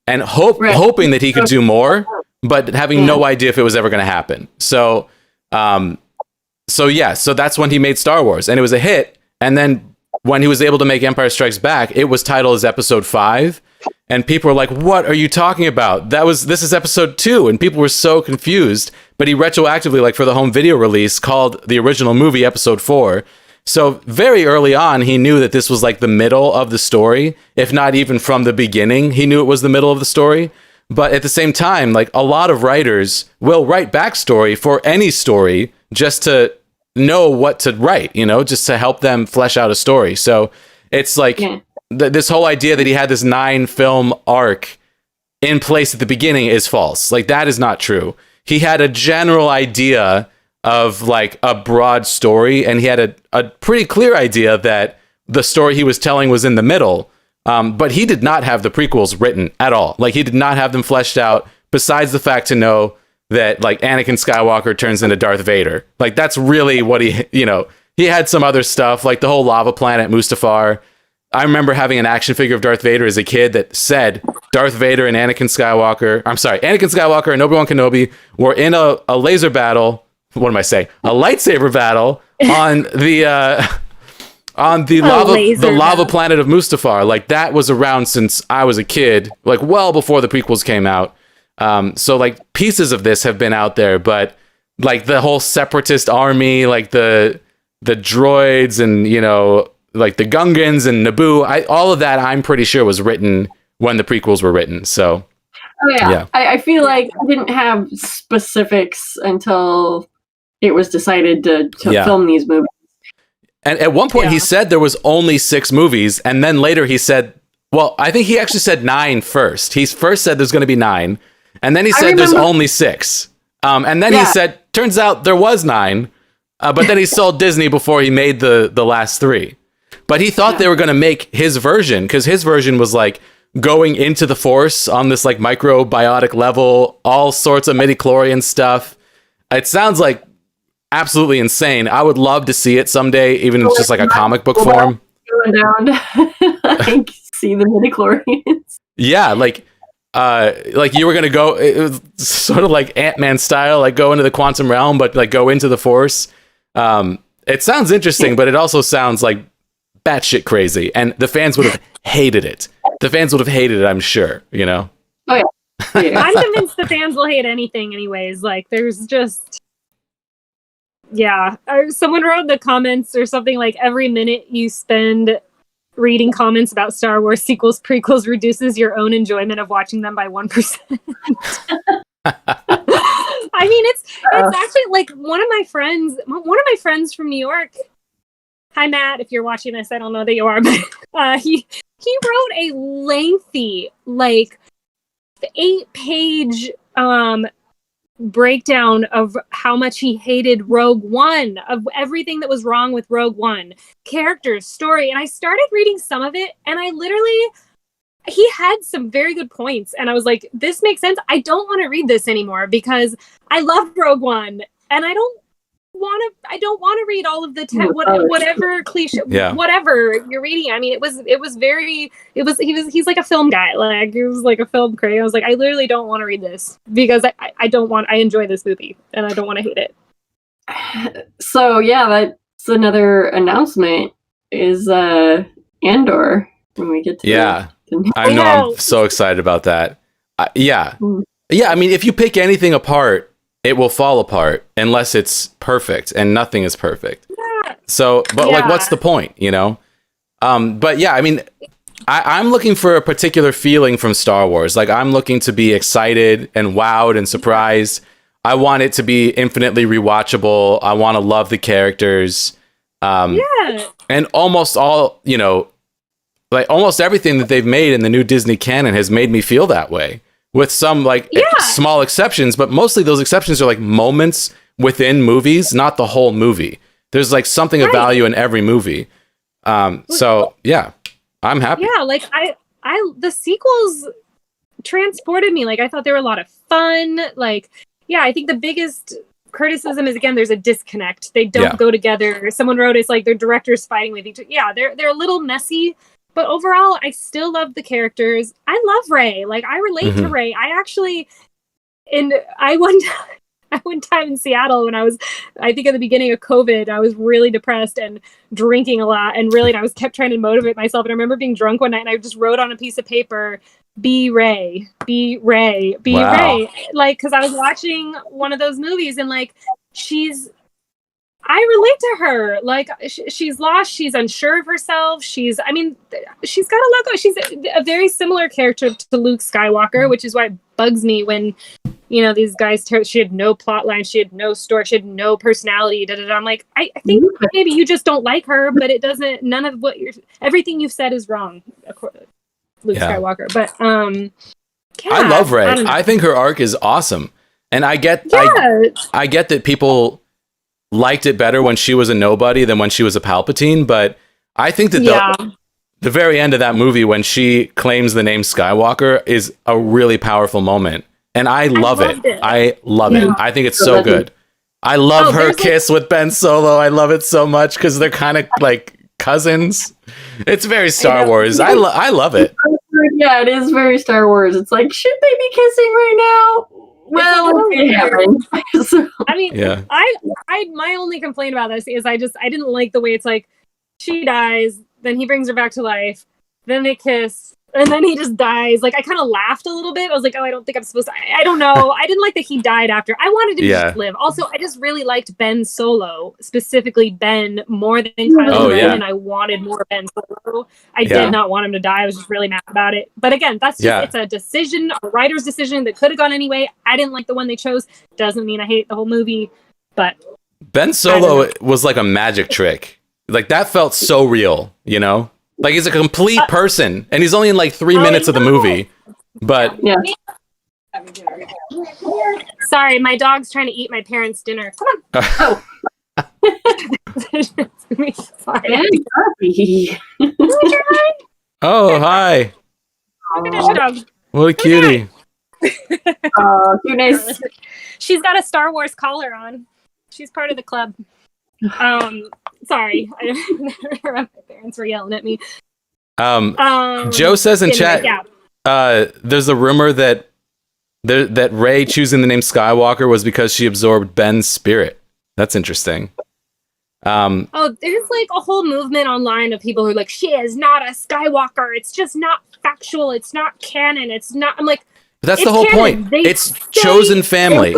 and hoping that he could do more, but having no idea if it was ever going to happen. So that's when he made Star Wars, and it was a hit. And then when he was able to make Empire Strikes Back, it was titled as Episode 5. And people were like, what are you talking about? This is Episode 2. And people were so confused. But he retroactively, like for the home video release, called the original movie Episode 4. So very early on, he knew that this was like the middle of the story. If not even from the beginning, he knew it was the middle of the story. But at the same time, like a lot of writers will write backstory for any story just to know what to write, just to help them flesh out a story. So it's like this whole idea that he had this 9-film arc in place at the beginning is false. Like that is not true. He had a general idea of like a broad story, and he had a pretty clear idea that the story he was telling was in the middle. But he did not have the prequels written at all. Like he did not have them fleshed out, besides the fact to know that like Anakin Skywalker turns into Darth Vader. Like that's really what he had some other stuff, like the whole lava planet Mustafar. I remember having an action figure of Darth Vader as a kid that said Darth Vader and Anakin Skywalker and Obi-Wan Kenobi were in a laser battle. What am I saying? A lightsaber battle on the lava planet of Mustafar. Like that was around since I was a kid, like well before the prequels came out. So like pieces of this have been out there, but like the whole separatist army, like the droids and, like the Gungans and Naboo, all of that I'm pretty sure was written when the prequels were written. So yeah. I feel like I didn't have specifics until it was decided to film these movies. And at one point he said there was only 6 movies, and then later he said, well, I think he actually said 9 first. He first said there's going to be 9, and then he said there's only 6. And then he said, turns out there was 9, but then he sold Disney before he made the last 3. But he thought they were going to make his version, because his version was like going into the Force on this like microbiotic level, all sorts of midichlorian stuff. It sounds like absolutely insane. I would love to see it someday, even if it's just like a comic book form. Going down to like see the midichlorians. Yeah, like you were gonna go, it was sort of like Ant-Man style, like go into the quantum realm, but like go into the Force. It sounds interesting, but it also sounds like batshit crazy, and the fans would have hated it. I'm sure. Oh yeah. I'm convinced the fans will hate anything, anyways. Like, there's just. Yeah, someone wrote in the comments or something like every minute you spend reading comments about Star Wars sequels, prequels reduces your own enjoyment of watching them by 1%. I mean, it's actually like one of my friends from New York. Hi, Matt, if you're watching this, I don't know that you are, but he wrote a lengthy, like 8-page breakdown of how much he hated Rogue One, of everything that was wrong with Rogue One, characters, story, and I started reading some of it, and he had some very good points, and I was like, this makes sense. I don't want to read this anymore because I love Rogue One, and I don't want to read all of the whatever cliche, whatever you're reading. I mean, he's like a film guy. Like, he was like a film critic. I was like, I literally don't want to read this because I enjoy this movie and I don't want to hate it. So yeah, that's another announcement is Andor when we get to I know. I'm so excited about that. I mean, if you pick anything apart, it will fall apart unless it's perfect, and nothing is perfect. Yeah. So, but like, what's the point, But yeah, I mean, I'm looking for a particular feeling from Star Wars. Like, I'm looking to be excited and wowed and surprised. I want it to be infinitely rewatchable. I want to love the characters. And almost all, like almost everything that they've made in the new Disney canon has made me feel that way. With some small exceptions, but mostly those exceptions are like moments within movies, not the whole movie. There's like something of value in every movie. So yeah, I'm happy. Yeah, like the sequels transported me. Like, I thought they were a lot of fun. Like, yeah, I think the biggest criticism is, again, there's a disconnect. They don't go together. Someone wrote it's like their directors fighting with each other. Yeah, they're a little messy. But overall, I still love the characters. I love Rey. Like, I relate to Rey. I actually, and I one time in Seattle when I think at the beginning of COVID, I was really depressed and drinking a lot, and I was kept trying to motivate myself. And I remember being drunk one night, and I just wrote on a piece of paper, "Be Ray, be Ray, be Ray," like because I was watching one of those movies, and like I relate to her. Like she's lost. She's unsure of herself. She's got a lot going. She's a very similar character to Luke Skywalker, which is why it bugs me when, these guys, she had no plot line. She had no story. She had no personality. I'm like, I think maybe you just don't like her, but it doesn't, none of everything you've said is wrong. Luke Skywalker. But, I love Rey. I think her arc is awesome. And I get that people liked it better when she was a nobody than when she was a Palpatine, but I think that the very end of that movie when she claims the name Skywalker is a really powerful moment, and I love it. I love it. I think it's so good. I love her kiss with Ben Solo. I love it so much because they're kind of like cousins. It's very Star Wars. I love it. Yeah, it is very Star Wars. It's like, should they be kissing right now? Well, it happened. So. I mean, I my only complaint about this is I didn't like the way it's like she dies, then he brings her back to life, then they kiss, and then he just dies. Like I kind of laughed a little bit. I was like, oh, I don't think I'm supposed to. I don't know. I didn't like that he died after. I wanted him to just live. Also, I just really liked Ben Solo, specifically Ben, more than Kylo Ren, and I wanted more Ben Solo. I did not want him to die. I was just really mad about it. But again, that's just it's a decision, a writer's decision that could have gone anyway. I didn't like the one they chose. Doesn't mean I hate the whole movie, but Ben Solo was like a magic trick. Like that felt so real, Like he's a complete person, and he's only in like 3 minutes of the movie. But sorry, my dog's trying to eat my parents' dinner. Come on. Sorry. Oh, hi. Look at this dog. What a cutie. Oh, cuteness. She's got a Star Wars collar on. She's part of the club. Sorry. My parents were yelling at me. Joe says in chat, there's a rumor that Rey choosing the name Skywalker was because she absorbed Ben's spirit. That's interesting. There's like a whole movement online of people who are like, she is not a Skywalker. It's just not factual. It's not canon. It's not. I'm like, but that's the whole point. It's chosen family.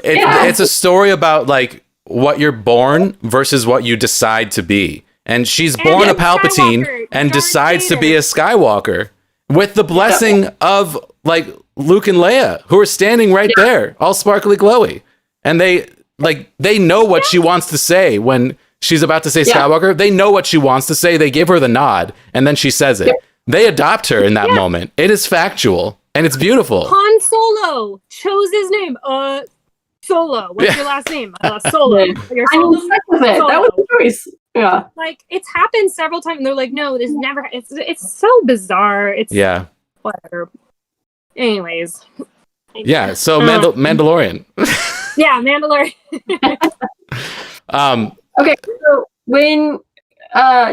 It's a story about like what you're born versus what you decide to be. And she's born a Palpatine and decides to be a Skywalker with the blessing of like Luke and Leia, who are standing right there, all sparkly glowy. And they know what she wants to say when she's about to say Skywalker. They know what she wants to say. They give her the nod, and then she says it. They adopt her in that moment. It is factual, and it's beautiful. Han Solo chose his name. Solo. What's your last name? Solo. Your Solo? That was the choice. Yeah. Like, it's happened several times. And they're like, no, this never. It's so bizarre. It's whatever. Anyways. Yeah. So Mandalorian. Yeah, Mandalorian. Okay, so when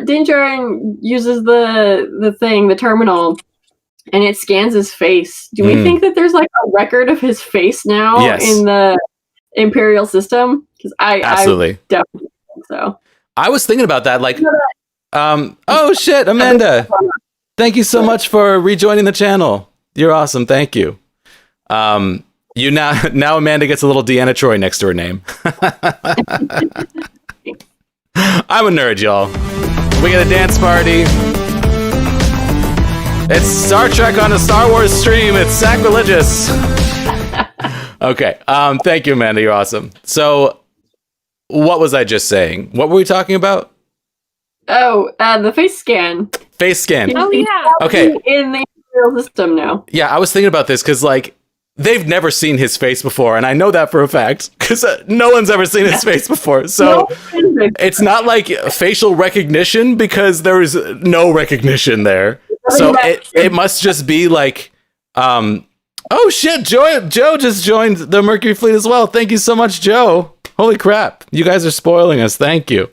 Din Djarin uses the terminal, and it scans his face, do we think that there's like a record of his face now in the Imperial system? Because I definitely think so. I was thinking about that, like, oh shit, Amanda, thank you so much for rejoining the channel. You're awesome. Thank you. You now Amanda gets a little Deanna Troi next to her name. I'm a nerd, y'all. We get a dance party. It's Star Trek on a Star Wars stream. It's sacrilegious. Okay. Thank you, Amanda. You're awesome. So, what was I just saying? What were we talking about? Oh, the face scan. Face scan. Oh, yeah. Okay. In the Imperial system now. Yeah, I was thinking about this because, like, they've never seen his face before, and I know that for a fact because no one's ever seen his face before. So it's not like facial recognition because there is no recognition there. So it must just be like, oh shit, Joe just joined the Mercury fleet as well. Thank you so much, Joe. Holy crap, you guys are spoiling us. Thank you.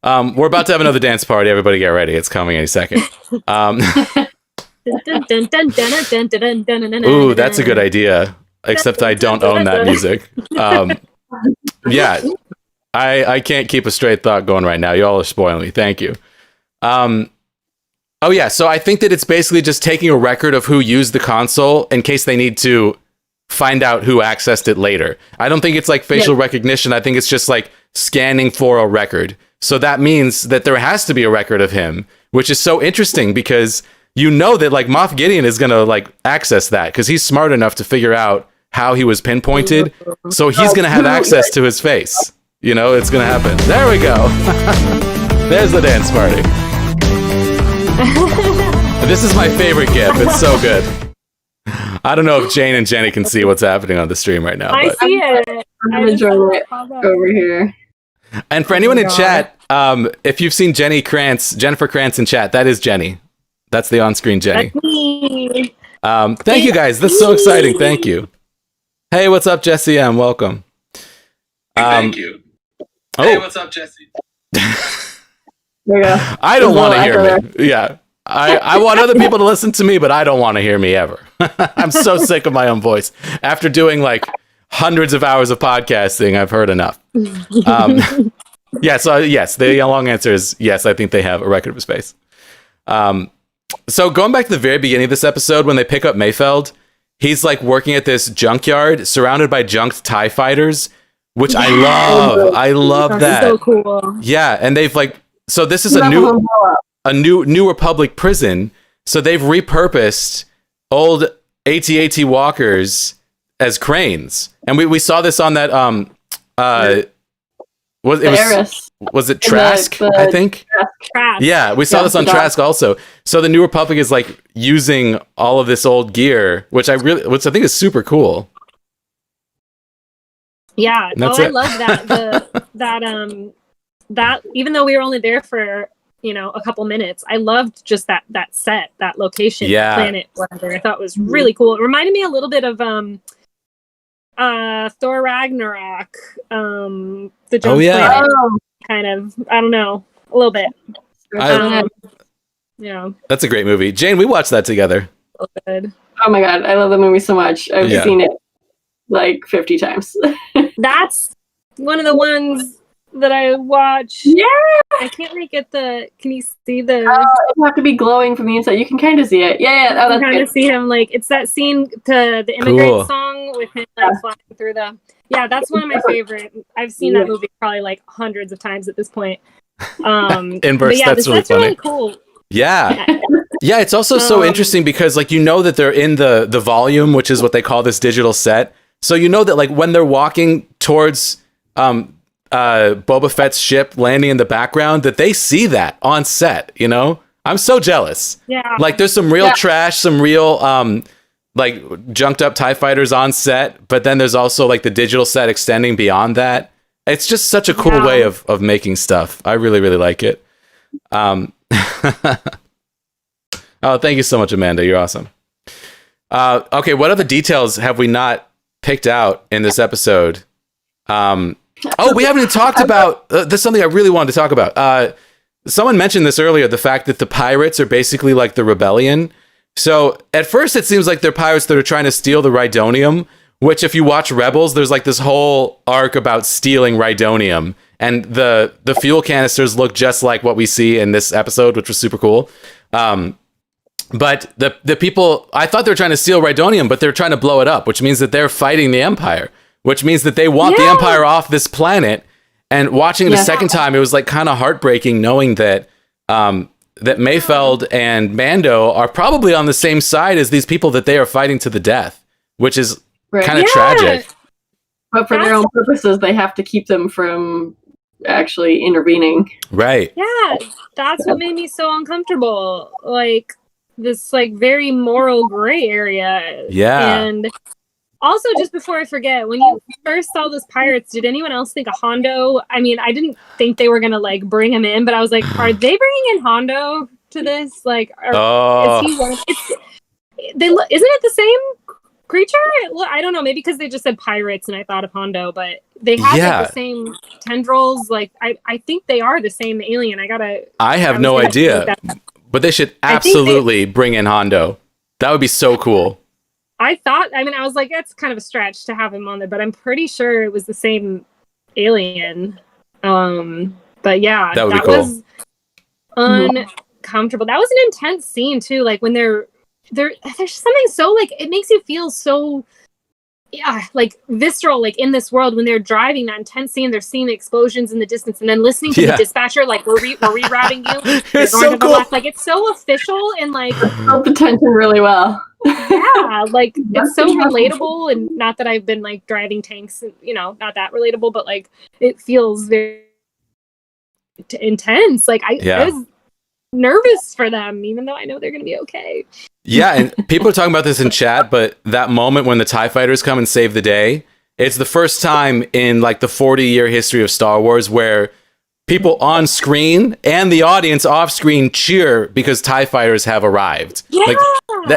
We're about to have another dance party. Everybody get ready. It's coming any second. Ooh, that's a good idea. except I don't own that music. Yeah, I can't keep a straight thought going right now. Y'all are spoiling me. Thank you. Oh yeah, so I think that it's basically just taking a record of who used the console in case they need to find out who accessed it later. I don't think it's like facial recognition. I think it's just like scanning for a record. So that means that there has to be a record of him, which is so interesting because you know that like Moff Gideon is going to like access that because he's smart enough to figure out how he was pinpointed. So he's going to have access to his face. You know, it's going to happen. There we go. There's the dance party. This is my favorite GIF. It's so good. I don't know if Jane and Jenny can see what's happening on the stream right now. I see it. I'm enjoying it over here. And for anyone in chat, if you've seen Jennifer Krantz in chat, that is Jenny. That's the on-screen Jenny. That's me. Thank you guys. That's so exciting. Thank you. Hey, what's up, Jesse M? Welcome. Thank you. Hey, what's up, Jesse? There you go. I don't want to hear me. Yeah. I want other people to listen to me, but I don't want to hear me ever. I'm so sick of my own voice. After doing like hundreds of hours of podcasting, I've heard enough. Yeah, so yes, the long answer is yes, I think they have a record of his face. So going back to the very beginning of this episode, when they pick up Mayfeld, he's like working at this junkyard surrounded by junked TIE fighters, which I love. I love that. So cool. Yeah, and they've like, so this is a new Republic prison. So they've repurposed old AT-AT walkers as cranes. And we saw this on that was it Trask, I think? Trask. Yeah, we saw this on Trask also. So the New Republic is like using all of this old gear, which I think is super cool. Yeah, I love that. That even though we were only there for a couple minutes, I loved just that set, that location, planet, whatever. I thought was really cool. It reminded me a little bit of Thor Ragnarok, the jump planet, kind of. I don't know, a little bit. Yeah, that's a great movie. Jane, we watched that together. So good. Oh my god, I love the movie so much. I've seen it like 50 times. That's one of the ones that I watch. Yeah, I can't make it. Can you see the? It'll have to be glowing from the inside. You can kind of see it. Yeah. Oh, that's kind of see him. Like it's that scene to the Immigrant song with him like flying through the. Yeah, that's one of my favorite. I've seen that movie probably like hundreds of times at this point. Inverse. Yeah, that's really funny. Really cool. Yeah. Yeah, it's also so interesting because like that they're in the volume, which is what they call this digital set. So that like when they're walking towards Boba Fett's ship landing in the background, that they see that on set, I'm so jealous. Yeah. Like there's some real trash, some real like junked up TIE fighters on set, but then there's also like the digital set extending beyond that. It's just such a cool way of making stuff. I really, really like it. Oh, thank you so much, Amanda. You're awesome. Okay, what other details have we not picked out in this episode? We haven't even talked about this is something I really wanted to talk about. Someone mentioned this earlier, the fact that the pirates are basically like the rebellion. So at first it seems like they're pirates that are trying to steal the Rhydonium, which if you watch Rebels, there's like this whole arc about stealing Rhydonium, and the fuel canisters look just like what we see in this episode, which was super cool. But the people, I thought they were trying to steal Rhydonium, but they're trying to blow it up, which means that they're fighting the Empire, which means that they want the Empire off this planet. And watching it a second time, it was like kind of heartbreaking knowing that that Mayfeld and Mando are probably on the same side as these people that they are fighting to the death, which is kind of tragic. But for their own purposes, they have to keep them from actually intervening. Right. Yeah, that's what made me so uncomfortable. Like this like very moral gray area. Yeah. And also, just before I forget, when you first saw those pirates, did anyone else think of Hondo? I mean, I didn't think they were gonna like bring him in, but I was like, are they bringing in Hondo to this? Like, is he one? Isn't it the same creature? I don't know. Maybe because they just said pirates, and I thought of Hondo, but they have like, the same tendrils. Like, I think they are the same alien. I have no idea, but they should absolutely bring in Hondo. That would be so cool. I thought, I mean, I was like, that's kind of a stretch to have him on there, but I'm pretty sure it was the same alien. But yeah, That would be cool. was uncomfortable. That was an intense scene too. Like when there's something so like, it makes you feel so, yeah, like visceral, like in this world when they're driving that intense scene, they're seeing the explosions in the distance and then listening to the dispatcher, like we're rerouting you. It's so cool. Like it's so official and like built the tension really well. Yeah, like it's so relatable, and not that I've been like driving tanks, you know, not that relatable, but like it feels very intense. Like I was nervous for them, even though I know they're gonna be okay. Yeah, and people are talking about this in chat, but that moment when the TIE fighters come and save the day, it's the first time in like the 40-year history of Star Wars where people on screen and the audience off screen cheer because TIE fighters have arrived. Yeah, like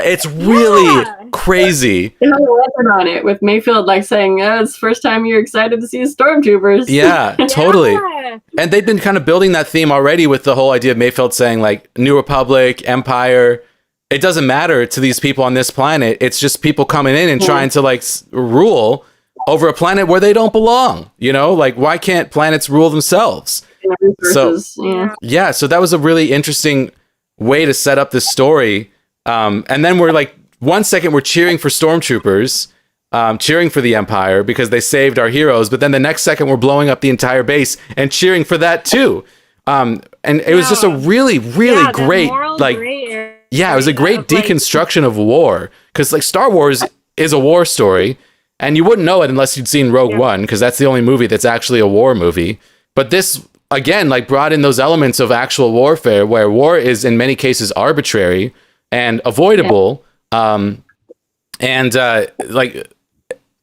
it's really crazy. They have a record on it with Mayfeld like saying, it's the first time you're excited to see stormtroopers. Yeah, totally. Yeah. And they've been kind of building that theme already with the whole idea of Mayfeld saying like New Republic, Empire. It doesn't matter to these people on this planet. It's just people coming in and trying to like rule over a planet where they don't belong. You know, like why can't planets rule themselves? So yeah, so that was a really interesting way to set up this story. And then we're like, 1 second we're cheering for stormtroopers, cheering for the Empire because they saved our heroes, but then the next second we're blowing up the entire base and cheering for that too. And it was just a really, really great, like, it was a great deconstruction of war, because like Star Wars is a war story, and you wouldn't know it unless you'd seen Rogue One, because that's the only movie that's actually a war movie. But this again, like, brought in those elements of actual warfare, where war is in many cases arbitrary and avoidable. Like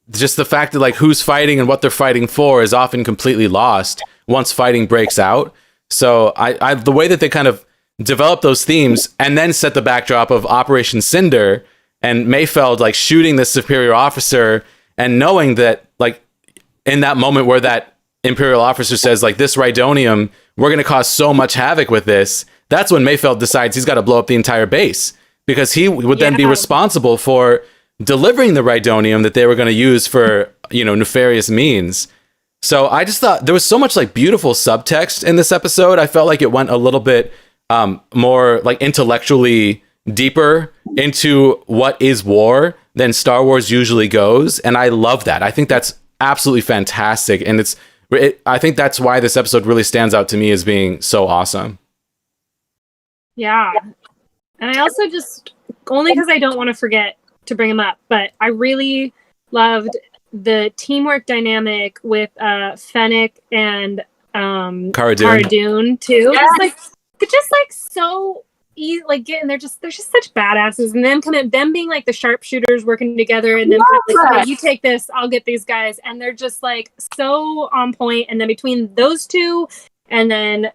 just the fact that like who's fighting and what they're fighting for is often completely lost once fighting breaks out. So I the way that they kind of develop those themes and then set the backdrop of Operation Cinder and Mayfeld like shooting the superior officer and knowing that like in that moment where that Imperial officer says like, this Rhydonium, we're going to cause so much havoc with this, that's when Mayfeld decides he's got to blow up the entire base, because he would then be responsible for delivering the Rhydonium that they were going to use for, you know, nefarious means. So I just thought there was so much like beautiful subtext in this episode. I felt like it went a little bit more like intellectually deeper into what is war than Star Wars usually goes. And I love that. I think that's absolutely fantastic. And I think that's why this episode really stands out to me as being so awesome. Yeah. And I also just, only because I don't want to forget to bring him up, but I really loved the teamwork dynamic with Fennec and Cara Dune too. Yeah. Just like so easy, like they're just such badasses, and them being like the sharpshooters working together, and then like, hey, you take this, I'll get these guys, and they're just like so on point. And then between those two, and then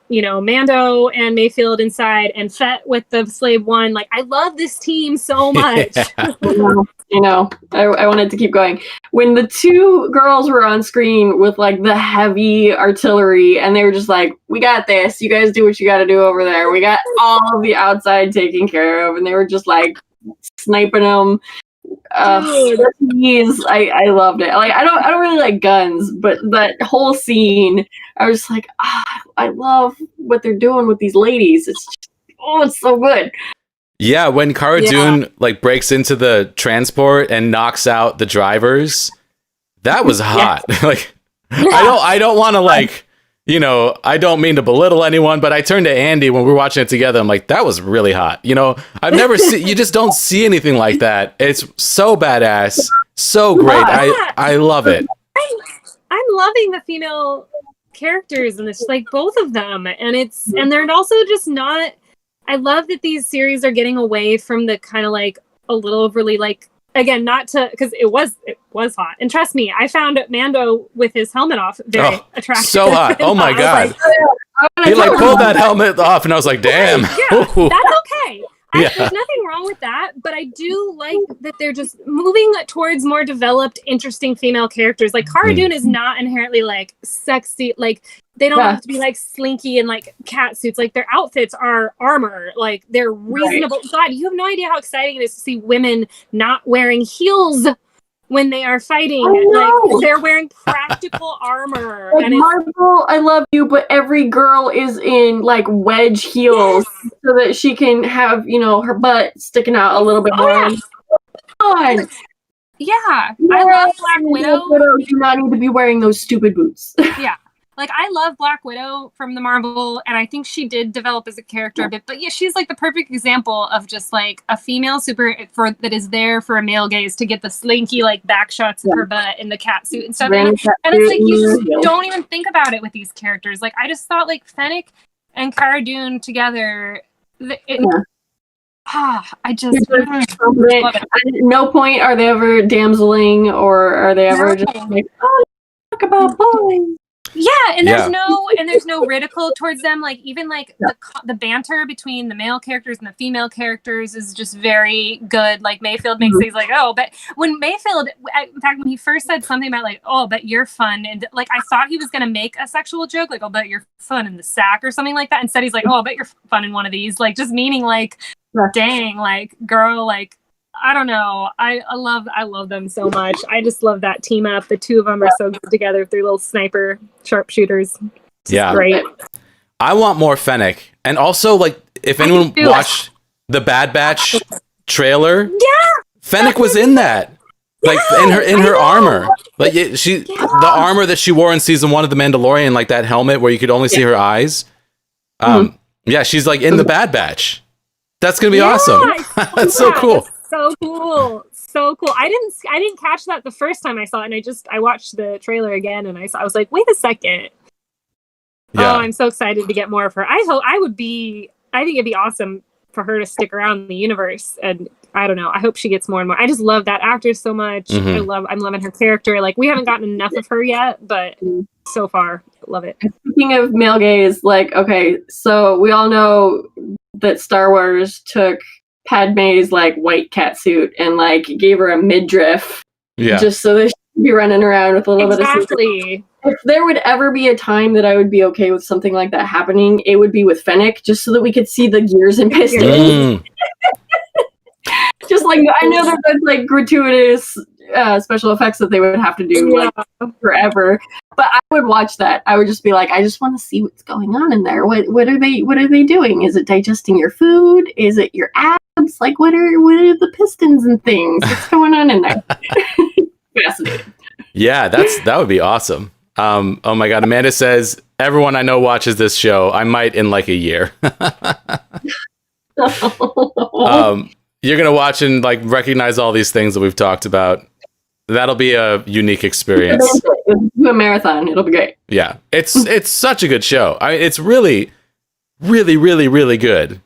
you know, Mando and Mayfield inside, and Fett with the Slave One, like I love this team so much. You know, I wanted to keep going. When the two girls were on screen with like the heavy artillery, and they were just like, we got this, you guys do what you got to do over there, we got all of the outside taken care of, and they were just like sniping them. I loved it. Like I don't really like guns, but that whole scene, I was like, I love what they're doing with these ladies. It's so good. Yeah, when Cara Dune like breaks into the transport and knocks out the drivers, that was hot. Like I don't want to like, you know, I don't mean to belittle anyone, but I turned to Andy when we were watching it together. I'm like, that was really hot. You know, I've never seen, you just don't see anything like that. It's so badass, so great. I love it. I'm loving the female characters in this, like both of them, and they're also just not. I love that these series are getting away from the kind of like a little overly like, again, not to, because it was hot, and trust me, I found Mando with his helmet off very attractive. So hot! Oh my god! Like, he like pulled that helmet off, and I was like, damn. Yeah, that's okay. There's nothing wrong with that, but I do like that they're just moving towards more developed, interesting female characters. Like Cara Dune is not inherently like sexy, like they don't have to be like slinky and like cat suits. Like their outfits are armor, like they're reasonable. Right. God, you have no idea how exciting it is to see women not wearing heels when they are fighting. Like they're wearing practical armor. Like, and Marvel, I love you, but every girl is in like wedge heels so that she can have, you know, her butt sticking out a little bit more. Yeah, I love Black Widow. Do not need to be wearing those stupid boots. Yeah. Like, I love Black Widow from the Marvel, and I think she did develop as a character a bit. But yeah, she's like the perfect example of just like a female that is there for a male gaze to get the slinky like back shots of her butt in the cat suit and stuff. And it's like you just don't even think about it with these characters. Like, I just thought like Fennec and Cara Dune together. I just at no point are they ever damseling, or are they ever just like, oh, talk about boys. Yeah, and there's no ridicule towards them. Like even like the banter between the male characters and the female characters is just very good. Like Mayfeld makes things like, oh, but when Mayfeld, in fact, when he first said something about like, oh, but you're fun, and like I thought he was gonna make a sexual joke, like, oh, but you're fun in the sack or something like that. Instead, he's like, oh, I bet you're fun in one of these, like just meaning like, dang, like girl, like. I don't know. I love them so much. I just love that team up. The two of them are so good together. They're little sniper sharpshooters. It's great. I want more Fennec. And also, like, if anyone watched the Bad Batch trailer, Fennec was in that. Like in her armor. Like the armor that she wore in season 1 of The Mandalorian, like that helmet where you could only see her eyes. Yeah, she's like in the Bad Batch. That's gonna be awesome. That's so cool. So cool. I didn't catch that the first time I saw it, and I watched the trailer again, and I was like, wait a second. Yeah. Oh, I'm so excited to get more of her. I think it'd be awesome for her to stick around in the universe, and I don't know. I hope she gets more and more. I just love that actress so much. I'm loving her character. Like, we haven't gotten enough of her yet, but so far, love it. Speaking of male gaze, like, okay, so we all know that Star Wars took Padme's like white catsuit and like gave her a midriff, just so that she could be running around with a little bit of. If there would ever be a time that I would be okay with something like that happening, it would be with Fennec, just so that we could see the gears and pistons. Just like, I know there's like gratuitous special effects that they would have to do like forever, but I would watch that. I would just be like, I just want to see what's going on in there. What are they doing? Is it digesting your food? Is it your abs? Like, what are the pistons and things? What's going on in there? Fascinating. Yeah, that would be awesome. Oh my God, Amanda says, everyone I know watches this show. I might in like a year. You're gonna watch and like recognize all these things that we've talked about. That'll be a unique experience. Do a marathon. It'll be great. Yeah, it's such a good show. It's really, really, really, really good.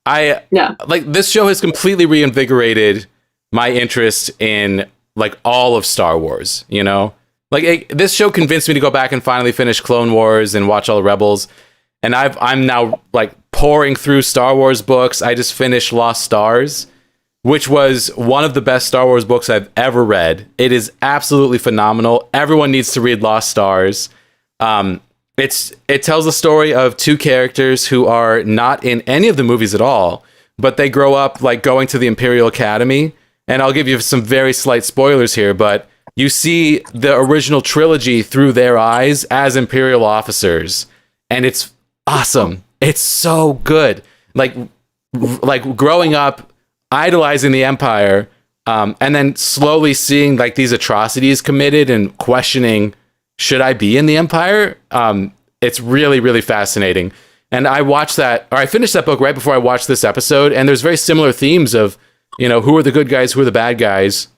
Like, this show has completely reinvigorated my interest in like all of Star Wars. You know, like this show convinced me to go back and finally finish Clone Wars and watch all the Rebels. And I'm now like pouring through Star Wars books. I just finished Lost Stars, which was one of the best Star Wars books I've ever read. It is absolutely phenomenal. Everyone needs to read Lost Stars. It tells the story of two characters who are not in any of the movies at all, but they grow up like going to the Imperial Academy. And I'll give you some very slight spoilers here, but you see the original trilogy through their eyes as Imperial officers. And it's awesome. It's so good. Like growing up, idolizing the Empire, and then slowly seeing like these atrocities committed and questioning, should I be in the Empire? It's really, really fascinating. And I finished that book right before I watched this episode, and there's very similar themes of, you know, who are the good guys, who are the bad guys.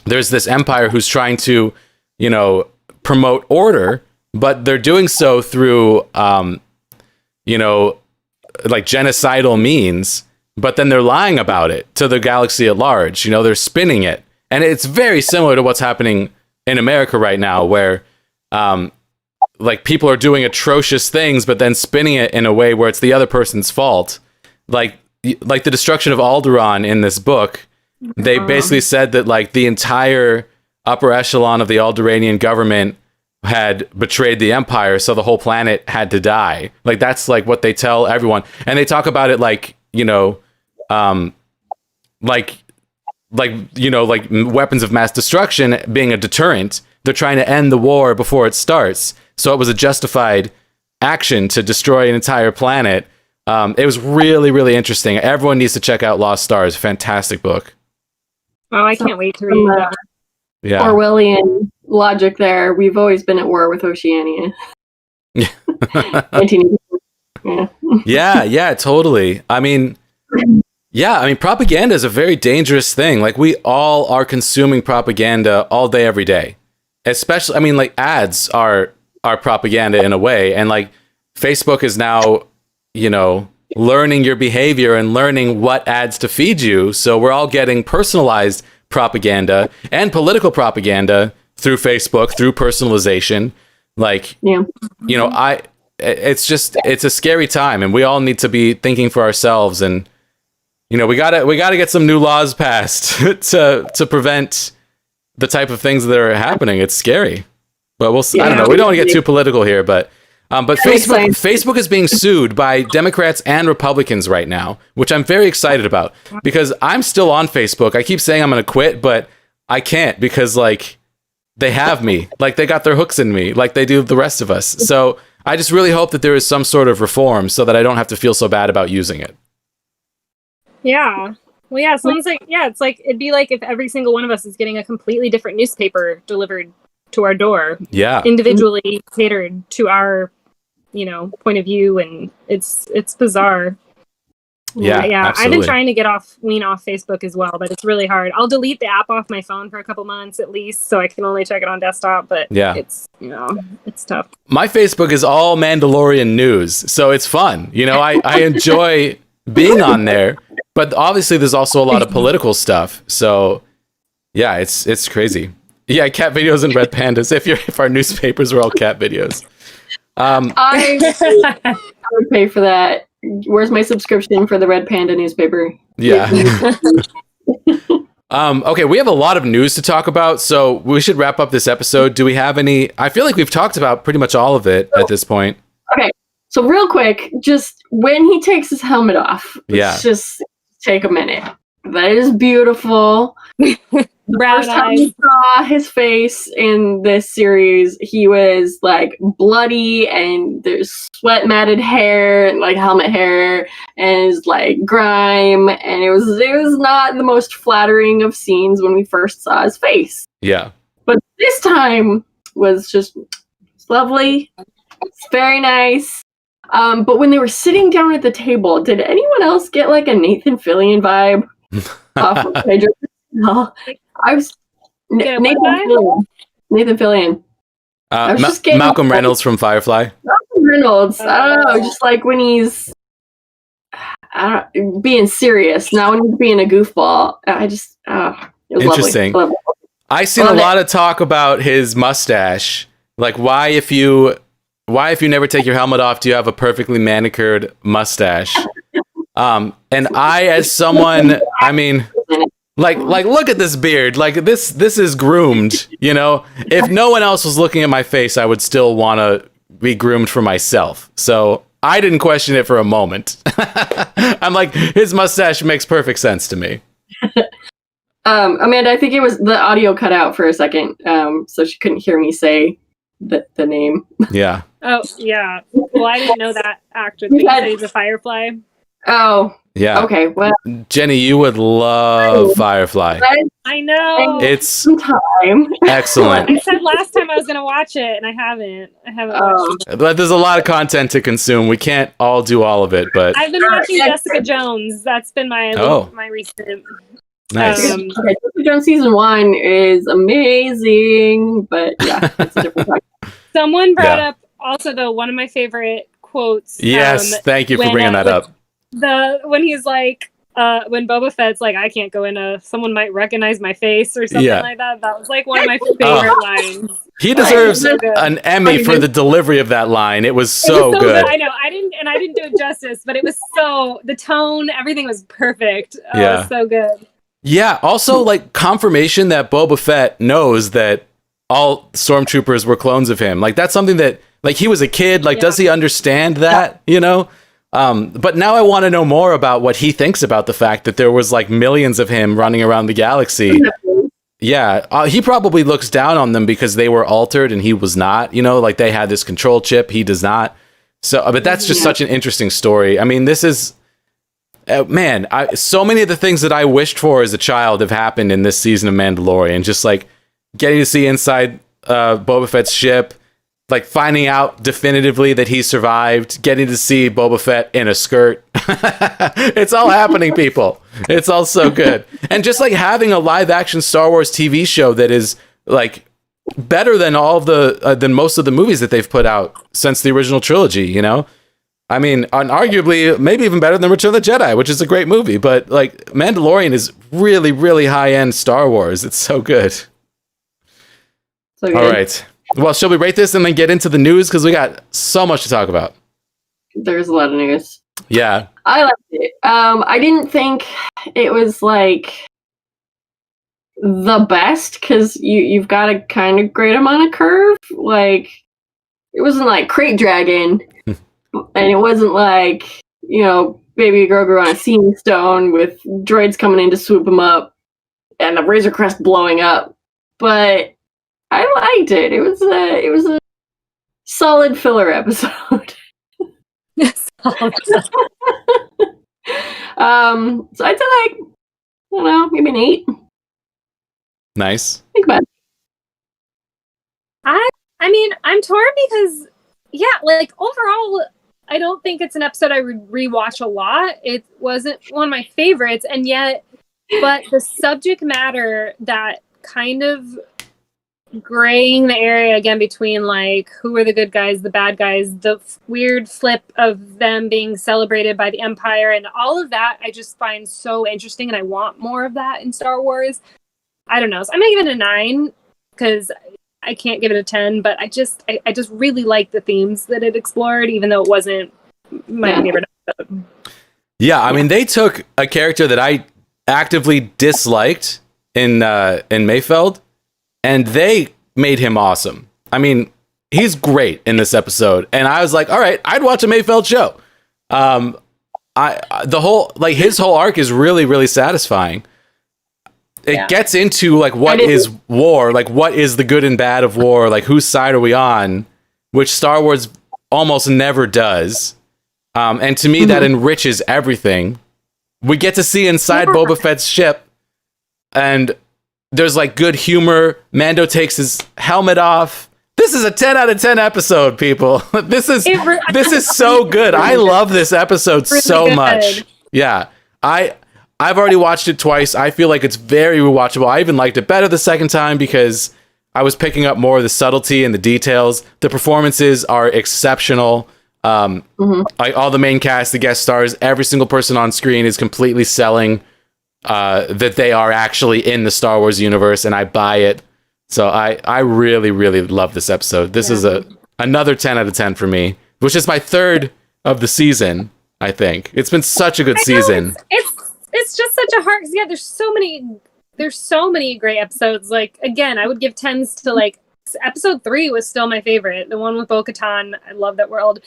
There's this Empire who's trying to, you know, promote order, but they're doing so through, you know, like genocidal means, but then they're lying about it to the galaxy at large. You know, they're spinning it. And it's very similar to what's happening in America right now, where like people are doing atrocious things, but then spinning it in a way where it's the other person's fault. Like like the destruction of Alderaan in this book, they basically said that like the entire upper echelon of the Alderaanian government had betrayed the Empire, so the whole planet had to die. Like that's like what they tell everyone, and they talk about it like, you know, like weapons of mass destruction being a deterrent. They're trying to end the war before it starts, so it was a justified action to destroy an entire planet. It was really, really interesting. Everyone needs to check out Lost Stars. Fantastic book. Oh, I can't wait to read that. Yeah. Orwellian logic there. We've always been at war with Oceania. Yeah. Yeah, totally. I mean, propaganda is a very dangerous thing. Like, we all are consuming propaganda all day, every day. Especially, I mean, like, ads are propaganda in a way. And, like, Facebook is now, you know, learning your behavior and learning what ads to feed you. So we're all getting personalized propaganda and political propaganda through Facebook, through personalization. Like, you know, it's a scary time, and we all need to be thinking for ourselves. And, you know, we gotta get some new laws passed to prevent the type of things that are happening. It's scary, but we'll see. I don't know. We don't want to get too political here, but Facebook is being sued by Democrats and Republicans right now, which I'm very excited about, because I'm still on Facebook. I keep saying I'm going to quit, but I can't, because like they have me, like they got their hooks in me, like they do the rest of us. So I just really hope that there is some sort of reform so that I don't have to feel so bad about using it. Yeah. Well, yeah, sounds like, it's like, it'd be like if every single one of us is getting a completely different newspaper delivered to our door. Yeah. Individually catered to our, you know, point of view, and it's bizarre. Yeah, absolutely. I've been trying to wean off Facebook as well, but it's really hard. I'll delete the app off my phone for a couple months at least, so I can only check it on desktop, but it's, you know, it's tough. My Facebook is all Mandalorian news, so it's fun. You know, I enjoy being on there, but obviously there's also a lot of political stuff. So yeah, it's crazy. Yeah, cat videos and red pandas. If our newspapers were all cat videos. I would pay for that. Where's my subscription for the Red Panda newspaper? Yeah. Okay, we have a lot of news to talk about, so we should wrap up this episode. Do we have any? I feel like we've talked about pretty much all of it at this point. Okay, so real quick, just when he takes his helmet off, let's just take a minute. That is beautiful. The first time we saw his face in this series, he was like bloody, and there's sweat matted hair and like helmet hair, and it's like grime, and it was not the most flattering of scenes when we first saw his face. Yeah. But this time was just lovely. It's very nice. But when they were sitting down at the table, did anyone else get like a Nathan Fillion vibe off of Pedro? No. I was Nathan Fillion. Malcolm Reynolds from Firefly. Malcolm Reynolds. I don't know, just like when he's being serious, not when he's being a goofball. It was interesting. Lovely. I seen a lot of talk about his mustache. Like, why if you never take your helmet off, do you have a perfectly manicured mustache? And I, as someone, I mean, like, look at this beard. Like, this is groomed, you know? If no one else was looking at my face, I would still want to be groomed for myself. So I didn't question it for a moment. I'm like, his mustache makes perfect sense to me. Amanda, I think it was the audio cut out for a second, so she couldn't hear me say the name. Yeah. Oh, yeah. Well, I didn't know that actor. They say he's a Firefly. Oh. Yeah. Okay. Well, Jenny, you would love Firefly. I know. It's some time. Excellent. I said last time I was going to watch it, and I haven't watched it. But there's a lot of content to consume. We can't all do all of it, but I've been watching Jessica Jones. That's been my recent. Nice. Okay, Jessica Jones season 1 is amazing, but yeah, it's a different time. Someone brought up also though one of my favorite quotes. Yes, thank you for bringing that up. When he's like, when Boba Fett's like, I can't go in someone might recognize my face or something like that. That was like one of my favorite lines. He deserves an Emmy for the delivery of that line. It was so good. I know. and I didn't do it justice, but it was the tone, everything was perfect. Oh, Yeah. It was so good. Yeah, also like confirmation that Boba Fett knows that all stormtroopers were clones of him. Like that's something that like he was a kid, like does he understand that, you know? But now I want to know more about what he thinks about the fact that there was like millions of him running around the galaxy. Yeah, he probably looks down on them because they were altered and he was not, you know, like they had this control chip, he does not. So, but that's just such an interesting story. I mean, this is, man, so many of the things that I wished for as a child have happened in this season of Mandalorian. Just like getting to see inside Boba Fett's ship, like finding out definitively that he survived, getting to see Boba Fett in a skirt. It's all happening, people. It's all so good. And just like having a live action Star Wars TV show that is like better than all of the than most of the movies that they've put out since the original trilogy, you know? I mean, arguably maybe even better than Return of the Jedi, which is a great movie, but like Mandalorian is really, really high-end Star Wars. It's so good. So good. All right. Well, shall we rate this and then get into the news? Because we got so much to talk about. There's a lot of news. Yeah. I liked it. I didn't think it was like the best because you've got a kind of great amount of curve. Like it wasn't like Crate Dragon, and it wasn't like Baby Grogu on a seeing stone with droids coming in to swoop him up and the Razor Crest blowing up. But I liked it. It was a solid filler episode. So I'd say like, I don't know, maybe an 8. Nice. Think about it. I mean, I'm torn because, like overall, I don't think it's an episode I would rewatch a lot. It wasn't one of my favorites, and yet, but the subject matter that kind of graying the area again between like who are the good guys, the bad guys, the weird flip of them being celebrated by the Empire, and all of that I just find so interesting, and I want more of that in Star Wars. I don't know. So I'm gonna give it a 9 because I can't give it a 10, but I just really like the themes that it explored, even though it wasn't my favorite episode. Yeah, I mean, they took a character that I actively disliked in Mayfeld, and they made him awesome. I mean, he's great in this episode, and I was like, all right, I'd watch a Mayfeld show. His whole arc is really, really satisfying. It gets into like what is war, like what is the good and bad of war, like whose side are we on, which Star Wars almost never does. And to me, that enriches everything. We get to see inside Boba Fett's ship, and there's like good humor. Mando takes his helmet off. This is a 10 out of 10 episode, people. This is so good. I love this episode so much. Yeah. I've already watched it twice. I feel like it's very rewatchable. I even liked it better the second time because I was picking up more of the subtlety and the details. The performances are exceptional. Like all the main cast, the guest stars, every single person on screen is completely selling that they are actually in the Star Wars universe, and I buy it. So I really, really love this episode. This is another 10 out of 10 for me, which is my third of the season, I think. It's been such a good season. It's just such a hard. Yeah, there's so many great episodes. Like again, I would give 10s to like episode 3 was still my favorite. The one with Bo-Katan. I love that world.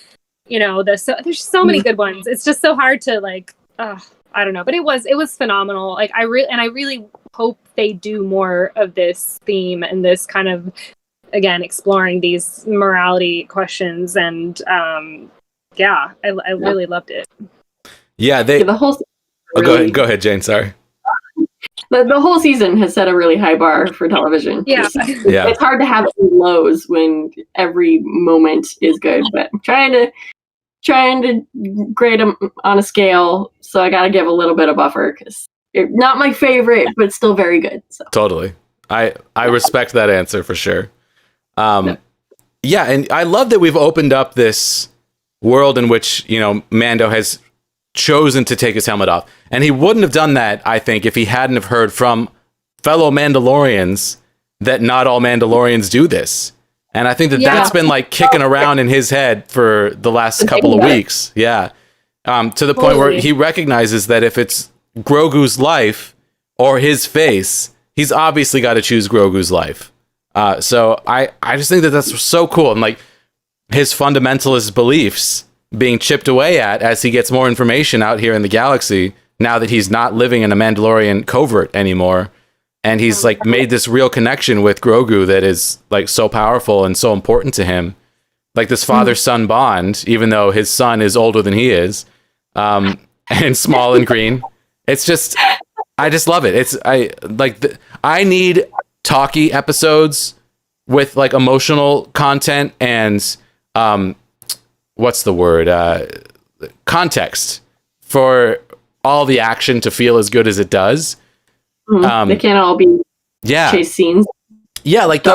There's so many good ones. It's just so hard to like. I don't know, but it was phenomenal. Like I really hope they do more of this theme and this kind of again exploring these morality questions. And I really loved it. Yeah, the whole. Go ahead, Jane. Sorry. The whole season has set a really high bar for television. Yeah. It's hard to have lows when every moment is good, but I'm trying to grade them on a scale, so I gotta give a little bit of buffer because it's not my favorite, but still very good. So. Totally. I respect that answer for sure. And I love that we've opened up this world in which, Mando has chosen to take his helmet off. And he wouldn't have done that, I think, if he hadn't have heard from fellow Mandalorians that not all Mandalorians do this. And I think that's been like kicking around in his head for the last couple of weeks. Yeah. To the point where he recognizes that if it's Grogu's life or his face, he's obviously got to choose Grogu's life. So I just think that that's so cool. And like his fundamentalist beliefs being chipped away at as he gets more information out here in the galaxy, now that he's not living in a Mandalorian covert anymore. And he's like made this real connection with Grogu that is like so powerful and so important to him. Like this father-son bond, even though his son is older than he is, and small and green. It's just, I just love it. I need talky episodes with like emotional content and what's the word? Context for all the action to feel as good as it does. They can't all be chase scenes. Yeah, like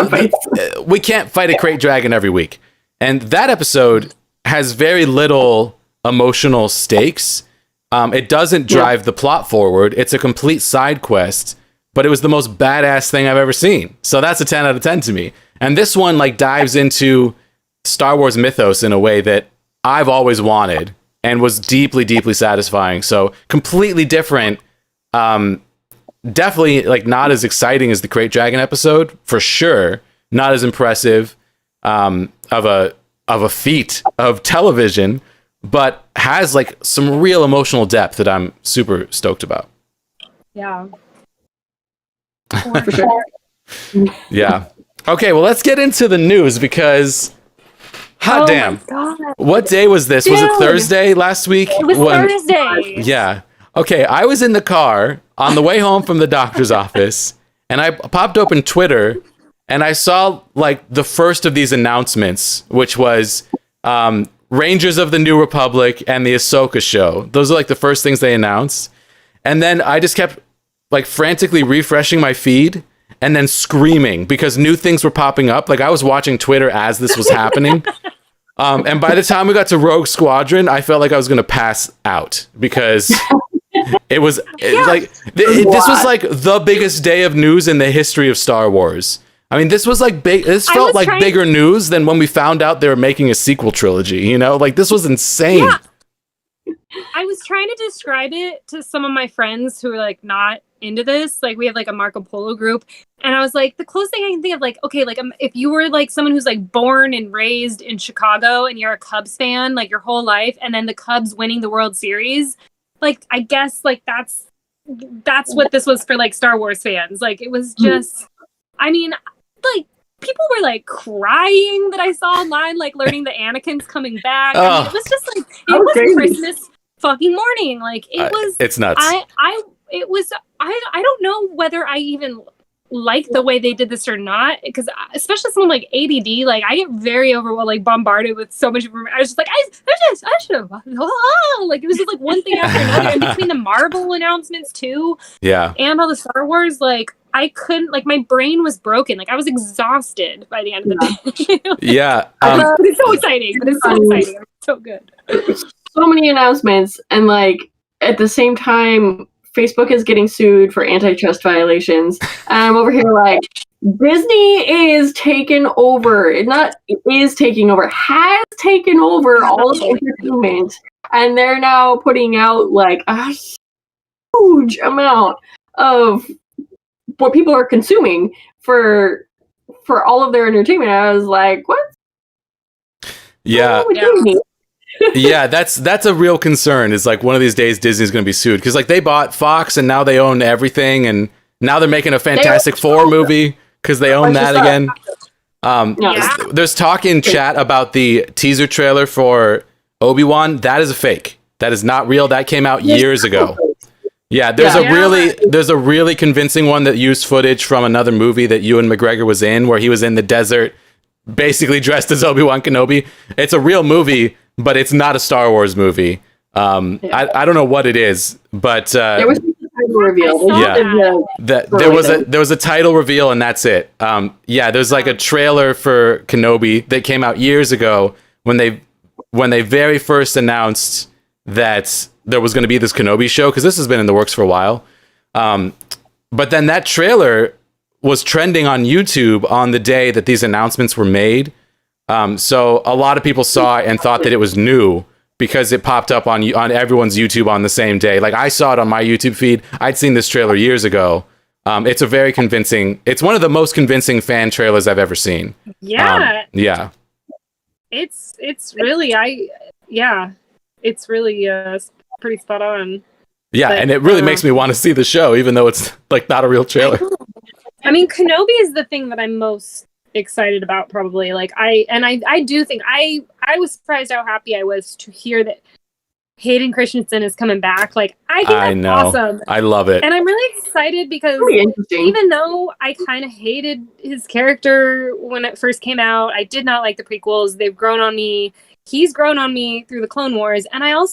we can't fight a crate dragon every week. And that episode has very little emotional stakes. It doesn't drive the plot forward. It's a complete side quest, but it was the most badass thing I've ever seen. So that's a 10 out of 10 to me. And this one like dives into Star Wars mythos in a way that I've always wanted and was deeply, deeply satisfying. So completely different. Definitely like not as exciting as the Crate Dragon episode, for sure. Not as impressive of a feat of television, but has like some real emotional depth that I'm super stoked about. Yeah. For sure. Yeah. Okay, well, let's get into the news because hot damn. What day was this? Dude. Was it Thursday last week? It was Thursday. Yeah. Okay, I was in the car on the way home from the doctor's office, and I popped open Twitter, and I saw like the first of these announcements, which was Rangers of the New Republic and the Ahsoka show. Those are like the first things they announced. And then I just kept like frantically refreshing my feed and then screaming because new things were popping up. Like I was watching Twitter as this was happening. And by the time we got to Rogue Squadron, I felt like I was going to pass out because this was like the biggest day of news in the history of Star Wars. I mean, this was like big. This felt like bigger news than when we found out they were making a sequel trilogy. You know, like this was insane. Yeah. I was trying to describe it to some of my friends who are like not into this. Like we have like a Marco Polo group, and I was like, the closest thing I can think of, like, okay, like if you were like someone who's like born and raised in Chicago and you're a Cubs fan like your whole life, and then the Cubs winning the World Series, like I guess like that's what this was for like Star Wars fans. Like it was just, I mean, like people were like crying that I saw online, like learning that Anakin's coming back. I mean, it was just like it was Christmas fucking morning. Like it was. It's nuts. I don't know whether I even like the way they did this or not, because especially someone like ADD, like I get very overwhelmed, like bombarded with so much information. I was just like, I should have, like it was just like one thing after another, and between the Marvel announcements too, and all the Star Wars, like I couldn't, like my brain was broken, like I was exhausted by the end of the day. Yeah, but it's so exciting. It's so good. So many announcements, and like at the same time, Facebook is getting sued for antitrust violations. And I'm over here like, Disney is taking over. Has taken over all of entertainment. And they're now putting out like a huge amount of what people are consuming for all of their entertainment. I was like, what? Yeah. Yeah, that's a real concern. Is like one of these days Disney's going to be sued because like they bought Fox and now they own everything, and now they're making a Fantastic Four movie because they own that again. There's talk in chat about the teaser trailer for Obi-Wan. That is a fake. That is not real. That came out years ago. Yeah, there's a really convincing one that used footage from another movie that Ewan McGregor was in, where he was in the desert, basically dressed as Obi-Wan Kenobi. It's a real movie, but it's not a Star Wars movie. I don't know what it is, but there was a title reveal. There was a title reveal, and that's it. There's like a trailer for Kenobi that came out years ago when they very first announced that there was going to be this Kenobi show, because this has been in the works for a while. But then that trailer was trending on YouTube on the day that these announcements were made. So a lot of people saw it and thought that it was new because it popped up on everyone's YouTube on the same day. Like I saw it on my YouTube feed. I'd seen this trailer years ago. It's a very convincing. It's one of the most convincing fan trailers I've ever seen. Yeah. Yeah. It's really it's really pretty spot on. Yeah, But, and it really makes me want to see the show, even though it's like not a real trailer. I mean, Kenobi is the thing that I'm most excited about, probably. Like I do think I was surprised how happy I was to hear that Hayden Christensen is coming back. Like I think that's awesome. I love it. And I'm really excited because even though I kind of hated his character when it first came out, I did not like the prequels. They've grown on me. He's grown on me through the Clone Wars. And I always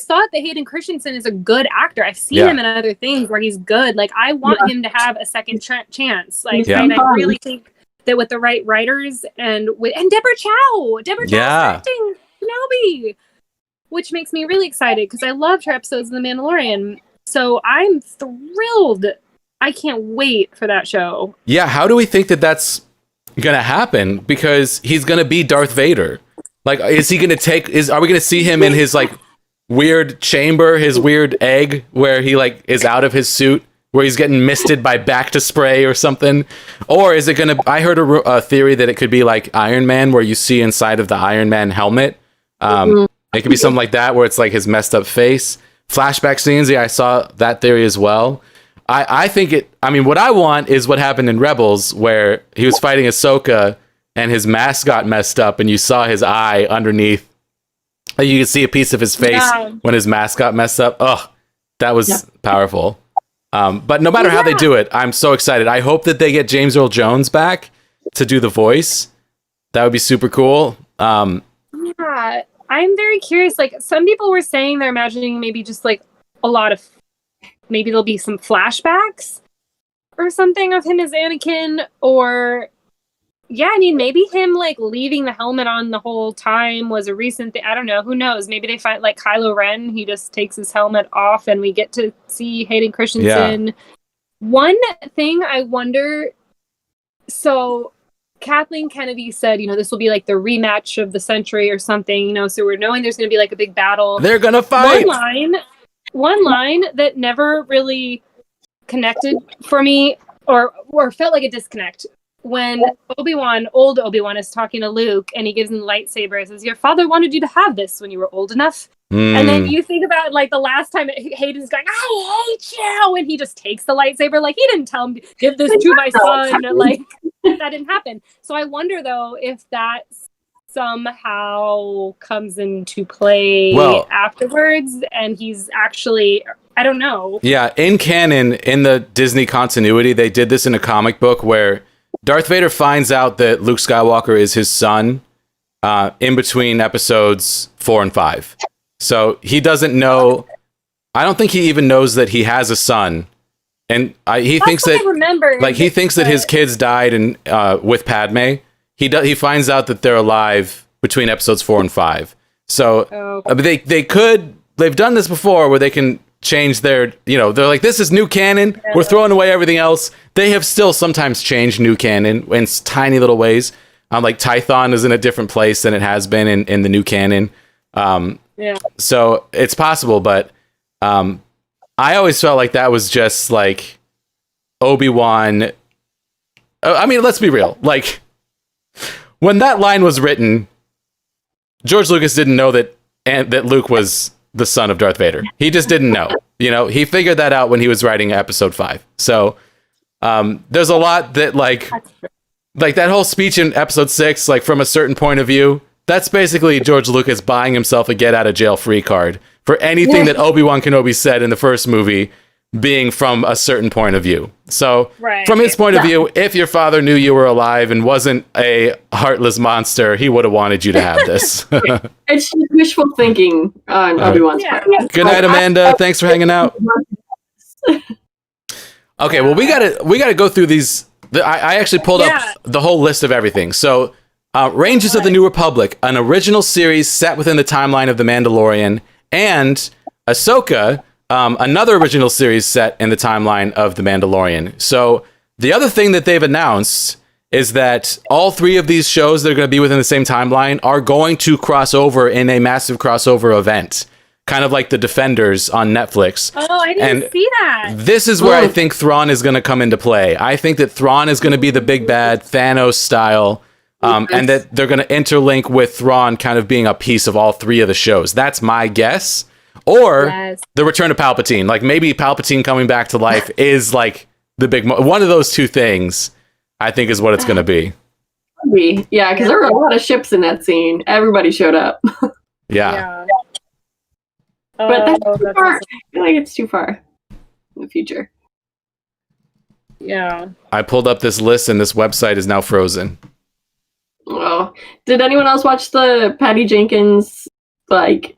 thought that Hayden Christensen is a good actor. I've seen him in other things where he's good. Like I want him to have a second chance. Like and I really think that with the right writers and Deborah Chow acting Kenobi, which makes me really excited because I loved her episodes of The Mandalorian. So I'm thrilled. I can't wait for that show. Yeah, how do we think that that's going to happen? Because he's going to be Darth Vader. Like, is he going to are we going to see him in his, like, weird chamber, his weird egg, where he, like, is out of his suit, where he's getting misted by Bacta spray or something? Or is it going to, I heard a theory that it could be like Iron Man, where you see inside of the Iron Man helmet. It could be something like that, where it's like his messed up face. Flashback scenes, yeah, I saw that theory as well. I think what I want is what happened in Rebels, where he was fighting Ahsoka and his mask got messed up and you saw his eye underneath. You could see a piece of his face when his mask got messed up. Oh, that was powerful. But no matter how they do it, I'm so excited. I hope that they get James Earl Jones back to do the voice. That would be super cool. Yeah. I'm very curious. Like, some people were saying they're imagining maybe just like maybe there'll be some flashbacks or something of him as Anakin, or maybe him like leaving the helmet on the whole time was a recent thing. I don't know. Who knows? Maybe they find like Kylo Ren. He just takes his helmet off and we get to see Hayden Christensen. Yeah. One thing I wonder. So Kathleen Kennedy said, this will be like the rematch of the century or something, so we're knowing there's going to be like a big battle. They're going to fight. One line that never really connected for me or felt like a disconnect. When old Obi-Wan is talking to Luke and he gives him the lightsaber and says, your father wanted you to have this when you were old enough. And then you think about like the last time Hayden's going, I hate you, and he just takes the lightsaber. Like, he didn't tell him, give this to my son. Like, that didn't happen. So I wonder though if that somehow comes into play afterwards and he's actually, I don't know. Yeah, in canon, in the Disney continuity, they did this in a comic book where Darth Vader finds out that Luke Skywalker is his son in between episodes 4 and 5. So he doesn't know. I don't think he even knows that he has a son, and he thinks that he thinks that his kids died with Padme. He finds out that they're alive between episodes 4 and 5. So they've done this before where they can change their, they're like, this is new canon. We're throwing away everything else. They have still sometimes changed new canon in tiny little ways. Like Tython is in a different place than it has been in the new canon. So it's possible, but I always felt like that was just like Obi-Wan. I mean, let's be real. Like, when that line was written, George Lucas didn't know that Luke was the son of Darth Vader. He just didn't know. He figured that out when he was writing episode 5. So there's a lot that like that whole speech in episode 6, like from a certain point of view, that's basically George Lucas buying himself a get out of jail free card for anything that Obi-Wan Kenobi said in the first movie being from a certain point of view. So from his point of view, if your father knew you were alive and wasn't a heartless monster, he would have wanted you to have this. It's just wishful thinking on Obi-Wan's part. Good night, Amanda. Thanks for hanging out. Okay, well, we gotta go through these. I actually pulled up the whole list of everything. So, Rangers of the New Republic, an original series set within the timeline of The Mandalorian, and Ahsoka, another original series set in the timeline of The Mandalorian. So The other thing that they've announced is that all three of these shows that are going to be within the same timeline are going to cross over in a massive crossover event, kind of like the Defenders on Netflix. Oh, I didn't see that. This is where I think Thrawn is going to come into play. I think that Thrawn is going to be the big bad, Thanos style, and that they're going to interlink with Thrawn kind of being a piece of all three of the shows. That's my guess. Or the return of Palpatine. Like, maybe Palpatine coming back to life is like the big... one of those two things, I think, is what it's going to be. Yeah, because there were a lot of ships in that scene. Everybody showed up. Yeah. But that's too far. I feel like it's too far in the future. Yeah. I pulled up this list and this website is now frozen. Oh, did anyone else watch the Patty Jenkins like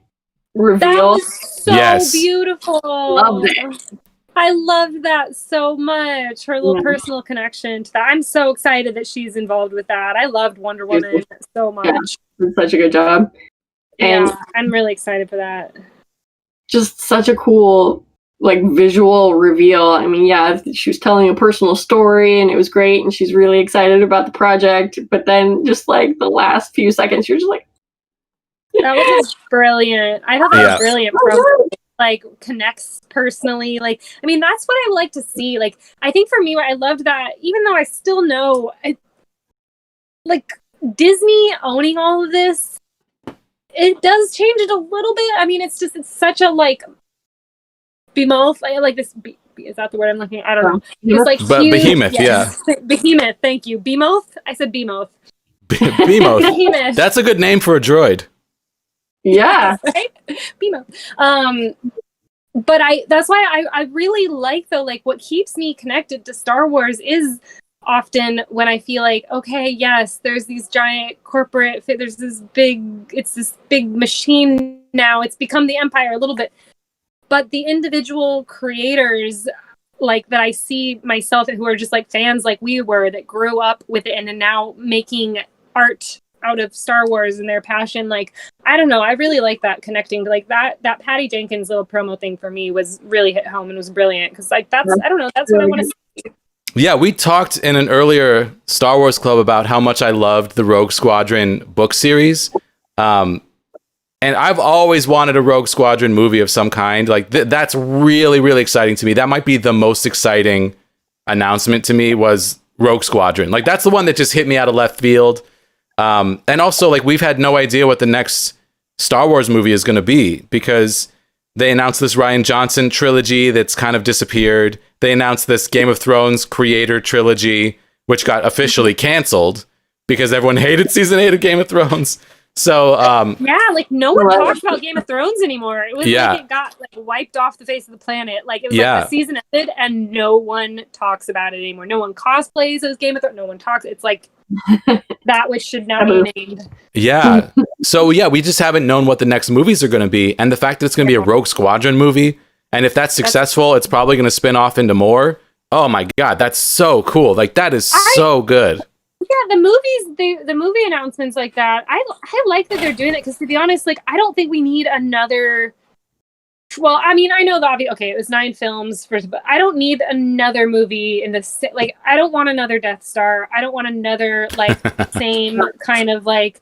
reveal? That was so Yes. beautiful. Loved it. I loved that so much. Her little personal connection to that. I'm so excited that she's involved with that. I loved Wonder Woman so much. Did such a good job. And Yeah, I'm really excited for that. just such a cool like visual reveal. I mean, yeah, she was telling a personal story and it was great and she's really excited about the project, but then just like the last few seconds she was just like, That was brilliant. I thought that was brilliant. Like connects personally. Like, I mean, that's what I like to see. Like, I think for me, I loved that. Even though I still know, like Disney owning all of this, it does change it a little bit. I mean, it's such a like behemoth. Like this. Is that the word I'm looking at? I don't know. It's like but huge, behemoth, yes. Behemoth. Thank you. Behemoth. I said behemoth. Behemoth. Behemoth. That's a good name for a droid. yeah. Right? Behemoth. But that's why I really like though, like what keeps me connected to Star Wars is often when I feel like, okay, yes, there's these giant corporate, it's this big machine now. It's become the Empire a little bit. But the individual creators like that I see myself who are just like fans like we were that grew up with it and are now making art out of Star Wars and their passion. Like, I don't know. I really like that connecting. Like that Patty Jenkins little promo thing for me was really hit home and was brilliant. Cause like, I don't know. That's what I want to see. Yeah. We talked in an earlier Star Wars Club about how much I loved the Rogue Squadron book series. And I've always wanted a Rogue Squadron movie of some kind. Like that's really, really exciting to me. That might be the most exciting announcement to me was Rogue Squadron. Like that's the one that just hit me out of left field. And also like we've had no idea what the next Star Wars movie is going to be because they announced this Rian Johnson trilogy that's kind of disappeared. They announced this Game of Thrones creator trilogy, which got officially canceled because everyone hated season 8 of Game of Thrones. So yeah, like no one talks about Game of Thrones anymore. It was like it got like wiped off the face of the planet. Like it was like the season ended and no one talks about it anymore. No one cosplays as Game of Thrones. No one talks. It's like that which should not be named. Yeah. So yeah, we just haven't known what the next movies are going to be, and the fact that it's going to be a Rogue Squadron movie, and if that's successful, it's probably going to spin off into more. Oh my god, that's so cool! Like that is so good. Yeah, the movie announcements like that, I like that they're doing it because to be honest, like I don't think we need another. Well, I mean, I know the obvious. Okay, it was 9 films first, but I don't need another movie in this. Like, I don't want another Death Star. I don't want another like same kind of like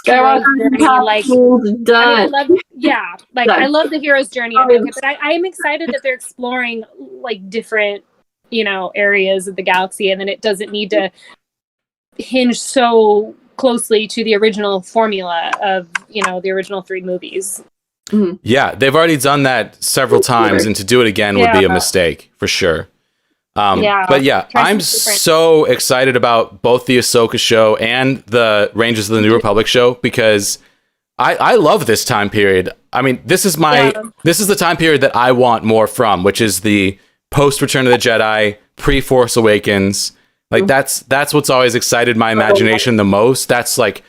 hero's journey. Like, done. I love the hero's journey of it, but I am excited that they're exploring like different, areas of the galaxy, and then it doesn't need to hinge so closely to the original formula of the original 3 movies. Mm-hmm. Yeah, they've already done that several times, and to do it again would be a mistake for sure. But yeah, I'm so excited about both the Ahsoka show and the Rangers of the New Republic show because I love this time period. I mean, this is the time period that I want more from, which is the post Return of the Jedi, pre Force Awakens. Like that's what's always excited my imagination the most. That's like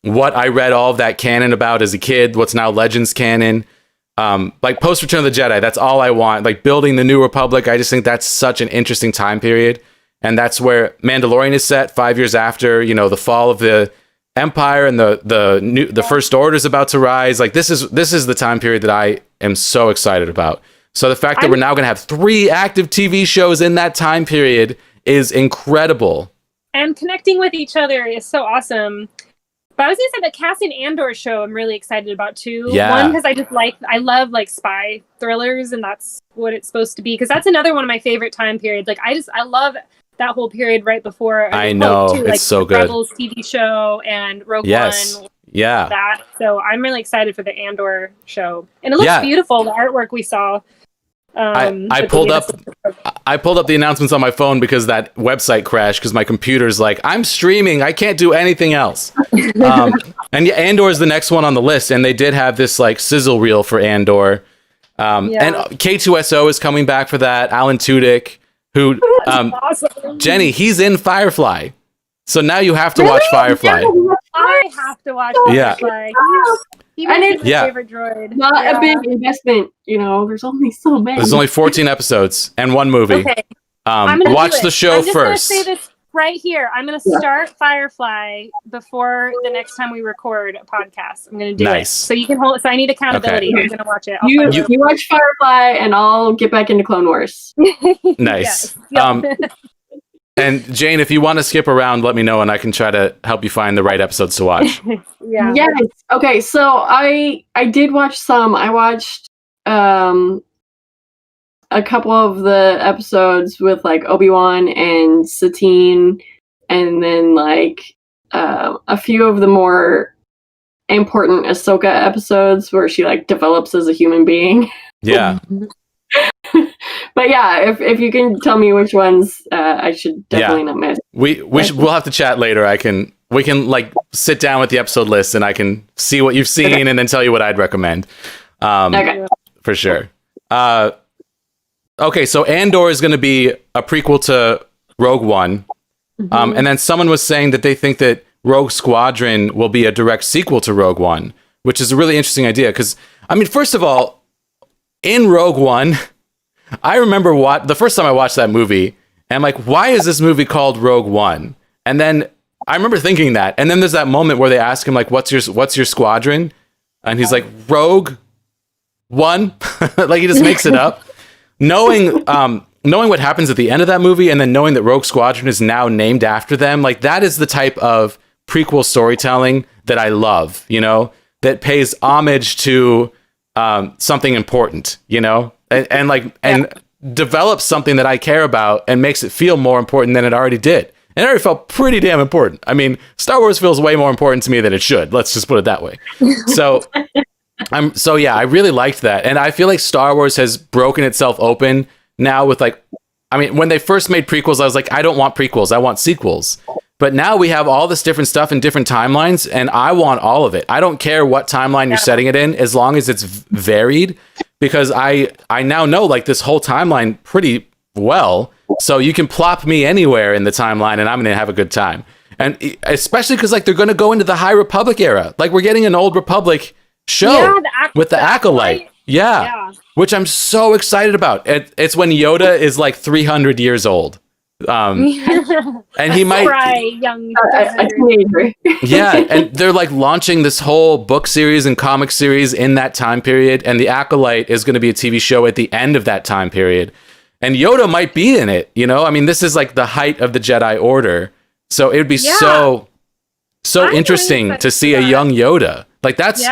what I read all of that canon about as a kid, what's now Legends canon. Like post Return of the Jedi, that's all I want. Like building the New Republic, I just think that's such an interesting time period. And that's where Mandalorian is set 5 years after, the fall of the Empire and the First Order is about to rise. Like this is the time period that I am so excited about. So the fact that we're now going to have 3 active TV shows in that time period is incredible. And connecting with each other is so awesome. But I was gonna say the Cassian Andor show I'm really excited about too. Yeah. One, because I love like spy thrillers, and that's what it's supposed to be. Because that's another one of my favorite time periods. Like I love that whole period right before. I know, too, it's like so the good. Rebels TV show and Rogue One. Yeah. That. So I'm really excited for the Andor show, and it looks beautiful. The artwork we saw. I pulled up the announcements on my phone because that website crashed because my computer's like, I'm streaming, I can't do anything else. And yeah, Andor is the next one on the list, and they did have this like sizzle reel for Andor. And K2SO is coming back for that. Alan Tudyk, who awesome. Jenny, he's in Firefly. So now you have to watch Firefly. I have to watch Firefly. He was my favorite droid. Not a big investment, there's only so many. There's only 14 episodes and one movie. Okay. Watch the show first. I'm just going to say this right here. I'm going to start Firefly before the next time we record a podcast. I'm going to do it. So you can hold. So I need accountability. Okay. I'm going to watch it. You watch Firefly, and I'll get back into Clone Wars. Nice. And Jane, if you want to skip around, let me know, and I can try to help you find the right episodes to watch. Yes. Okay. So I did watch some. I watched a couple of the episodes with like Obi-Wan and Satine, and then like a few of the more important Ahsoka episodes where she like develops as a human being. Yeah. But yeah, if you can tell me which ones I should definitely not miss. We'll have to chat later. We can like sit down with the episode list, and I can see what you've seen and then tell you what I'd recommend. For sure. Okay, so Andor is going to be a prequel to Rogue One. And then someone was saying that they think that Rogue Squadron will be a direct sequel to Rogue One, which is a really interesting idea. Because, I mean, first of all, in Rogue One, I remember the first time I watched that movie, and I'm like, why is this movie called Rogue One? And then I remember thinking that. And then there's that moment where they ask him, like, what's your squadron? And he's like, Rogue One? Like, he just makes it up. Knowing what happens at the end of that movie, and then knowing that Rogue Squadron is now named after them, like, that is the type of prequel storytelling that I love, that pays homage to something important, and develops something that I care about and makes it feel more important than it already did. And it already felt pretty damn important. I mean, Star Wars feels way more important to me than it should. Let's just put it that way. So I really liked that. And I feel like Star Wars has broken itself open now with when they first made prequels, I was like, I don't want prequels, I want sequels. But now we have all this different stuff in different timelines, and I want all of it. I don't care what timeline you're setting it in, as long as it's varied, because I now know like this whole timeline pretty well. So you can plop me anywhere in the timeline, and I'm going to have a good time. And especially because like they're going to go into the High Republic era. Like we're getting an Old Republic show with the Acolyte. Yeah. Which I'm so excited about. It's when Yoda is like 300 years old. And he might young and they're like launching this whole book series and comic series in that time period, and the Acolyte is going to be a TV show at the end of that time period, and Yoda might be in it. I mean, this is like the height of the Jedi Order, so it would be so interesting to see a young Yoda. Like that's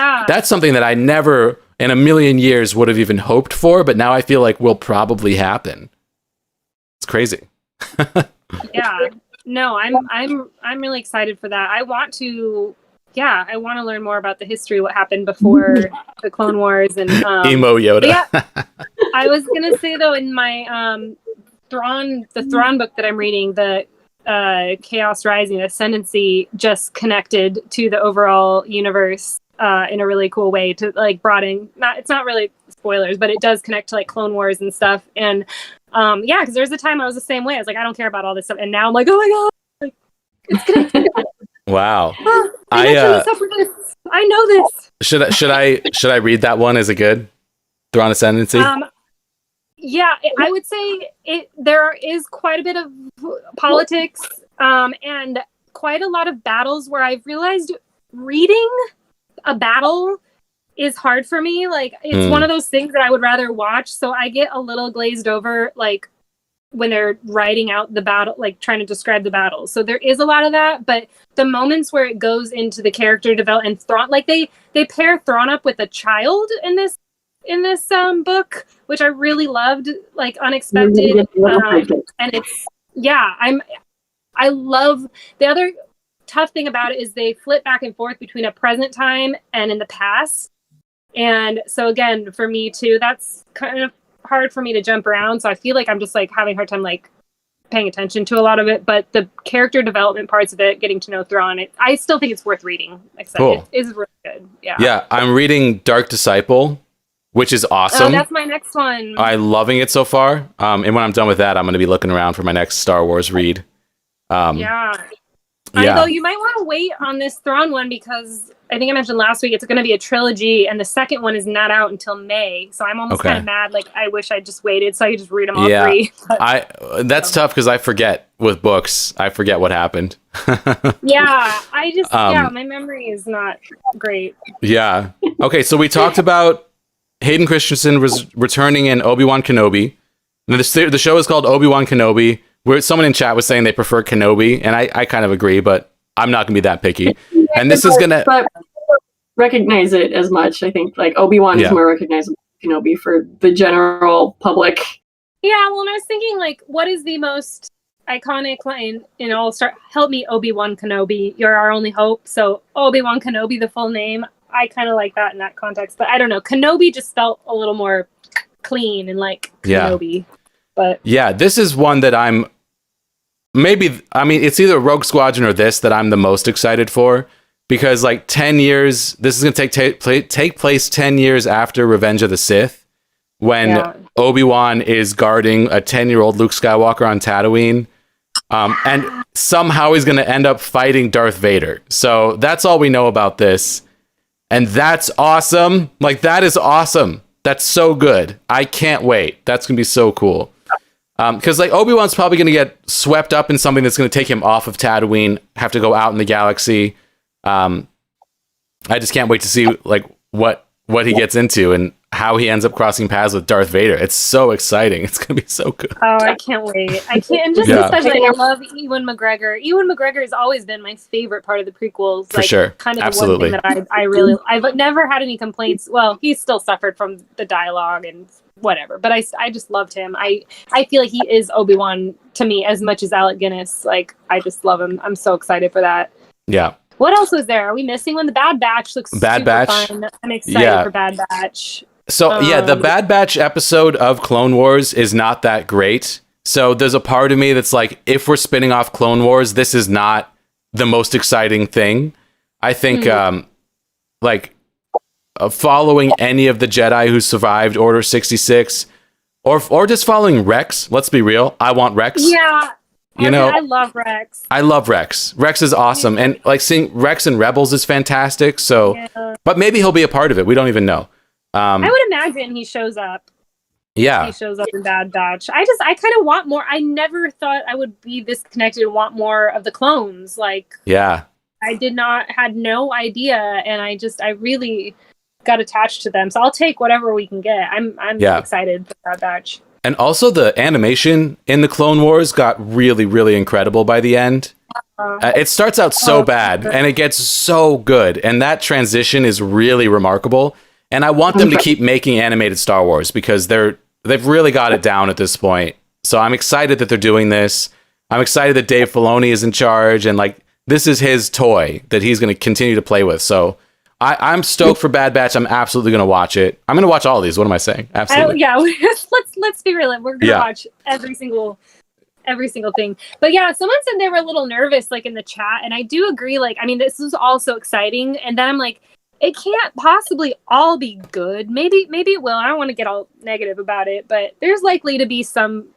something that I never in a million years would have even hoped for, but now I feel like will probably happen. It's crazy. No, I'm really excited for that. I want to learn more about the history, what happened before the Clone Wars, and emo Yoda. I was gonna say though, in my Thrawn book that I'm reading, the Chaos Rising Ascendancy just connected to the overall universe in a really cool way to like broaden. It's not really spoilers, but it does connect to like Clone Wars and stuff. And because there's a time I was the same way. I was like, I don't care about all this stuff, and now I'm like, oh my god, like, it's connected. Wow. I know this. Should I read that one? Is it good? Thrawn Ascendancy? I would say there is quite a bit of politics and quite a lot of battles where I've realized reading a battle is hard for me. Like it's one of those things that I would rather watch, so I get a little glazed over like when they're writing out the battle, like trying to describe the battles. So there is a lot of that, but the moments where it goes into the character development, and Thrawn, like they pair Thrawn up with a child in this book, which I really loved, like unexpected. And it's, I love the other tough thing about it is they flip back and forth between a present time and in the past. And so again, for me too, that's kind of hard for me to jump around. So I feel like I'm just like having a hard time like paying attention to a lot of it. But the character development parts of it, getting to know Thrawn, I still think it's worth reading. Except cool. It is really good. Yeah. Yeah, I'm reading Dark Disciple, which is awesome. Oh, that's my next one. I'm loving it so far. And when I'm done with that, I'm going to be looking around for my next Star Wars read. Yeah. Although you might want to wait on this Thrawn one because I think I mentioned last week it's going to be a trilogy, and the second one is not out until May. So I'm almost kind of mad. Like I wish I just waited so I could just read them all three. But, that's tough because I forget with books. I forget what happened. I just my memory is not great. Yeah. Okay, so we talked about Hayden Christensen was returning in Obi-Wan Kenobi. Now, the show is called Obi-Wan Kenobi. Where someone in chat was saying they prefer Kenobi, and I kind of agree, but I'm not gonna be that picky. And this is gonna recognize it as much. I think like Obi-Wan is more recognizable than Kenobi for the general public. Yeah, well, and I was thinking like, what is the most iconic line in all Star? Help me, Obi-Wan Kenobi. You're our only hope. So Obi-Wan Kenobi, the full name. I kind of like that in that context, but I don't know. Kenobi just felt a little more clean and like Kenobi. But yeah, this is one that it's either Rogue Squadron or this that I'm the most excited for, because like 10 years, this is going to take place 10 years after Revenge of the Sith, when Obi-Wan is guarding a 10-year-old Luke Skywalker on Tatooine, and somehow he's going to end up fighting Darth Vader. So that's all we know about this, and that's awesome. Like, that is awesome. That's so good. I can't wait. That's going to be so cool. Because like Obi-Wan's probably going to get swept up in something that's going to take him off of Tatooine, have to go out in the galaxy. I just can't wait to see like what he gets into and how he ends up crossing paths with Darth Vader. It's so exciting. It's going to be so good. Oh, I can't wait. I can't. And just especially, I love Ewan McGregor. Ewan McGregor has always been my favorite part of the prequels. For sure. Kind of Absolutely. the one thing that I've never had any complaints. Well, he still suffered from the dialogue and whatever, but I just loved him. I feel like he is Obi-Wan to me as much as Alec Guinness. Like, I just love him. I'm so excited for that. Yeah. What else was there? Are we missing one? The Bad Batch looks super fun. I'm excited for Bad Batch. So the Bad Batch episode of Clone Wars is not that great. So there's a part of me that's like, if we're spinning off Clone Wars, this is not the most exciting thing. I think following any of the Jedi who survived Order 66, or just following Rex. Let's be real. I want Rex. Yeah. I love Rex. I love Rex. Rex is awesome. And like seeing Rex in Rebels is fantastic. So, but maybe he'll be a part of it. We don't even know. I would imagine he shows up. Yeah. He shows up in Bad Batch. I kind of want more. I never thought I would be this connected and want more of the clones. Like, yeah. I had no idea. And I really got attached to them. So I'll take whatever we can get. I'm excited for Bad Batch. And also the animation in the Clone Wars got really, really incredible by the end. It starts out so bad and it gets so good. And that transition is really remarkable. And I want them to keep making animated Star Wars because they've really got it down at this point. So I'm excited that they're doing this. I'm excited that Dave Filoni is in charge and like this is his toy that he's going to continue to play with. So I'm stoked for Bad Batch. I'm absolutely going to watch it. I'm going to watch all of these. What am I saying? Absolutely. Let's be real. We're going to watch every single thing. But yeah, someone said they were a little nervous, like in the chat. And I do agree. Like, I mean, this is all so exciting. And then I'm like, it can't possibly all be good. Maybe it will. I don't want to get all negative about it, but there's likely to be some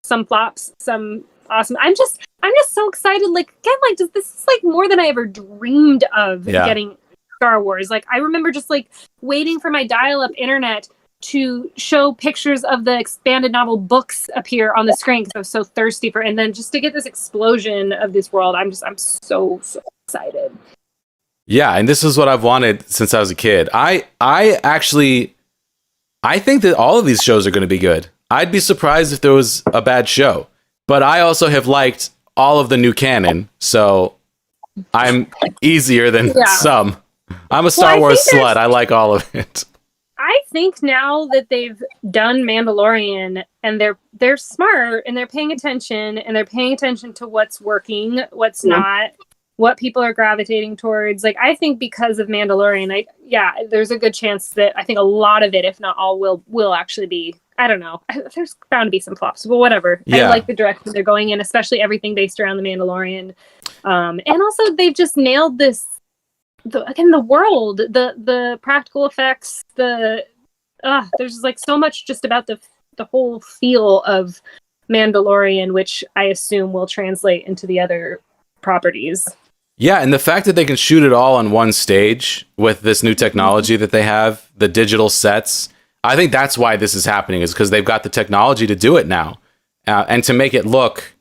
flops, some awesome. I'm just so excited. Like, again, like this is like more than I ever dreamed of getting Star Wars. Like, I remember just like waiting for my dial-up internet to show pictures of the expanded novel books appear on the screen because I was so thirsty for it. And then just to get this explosion of this world, I'm so excited. Yeah, and this is what I've wanted since I was a kid. I think that all of these shows are going to be good. I'd be surprised if there was a bad show. but I also have liked all of the new canon, so I'm easier than some. I'm a Star Wars slut. I like all of it. I think now that they've done Mandalorian and they're smart and they're paying attention to what's working, what's not, what people are gravitating towards. Like, I think because of Mandalorian, there's a good chance that I think a lot of it, if not all, will actually be, I don't know. There's bound to be some flops, but whatever. Yeah. I like the direction they're going in, especially everything based around the Mandalorian. And also they've just nailed this, the world, the practical effects, there's like so much just about the whole feel of Mandalorian, which I assume will translate into the other properties. Yeah, and the fact that they can shoot it all on one stage with this new technology that they have, the digital sets, I think that's why this is happening, is because they've got the technology to do it now and to make it look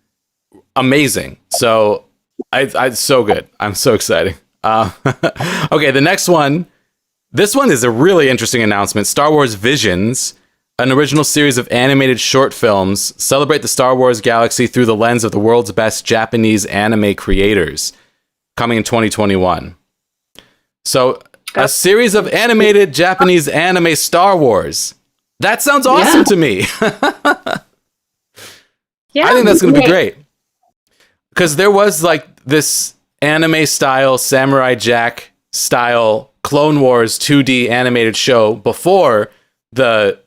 amazing. So it's so good. I'm so excited. Okay, the next one. This one is a really interesting announcement. Star Wars Visions, an original series of animated short films, celebrate the Star Wars galaxy through the lens of the world's best Japanese anime creators, coming in 2021. So, a series of animated Japanese anime Star Wars. That sounds awesome to me. I think that's going to be great. Because there was like this anime style, Samurai Jack style Clone Wars 2D animated show before the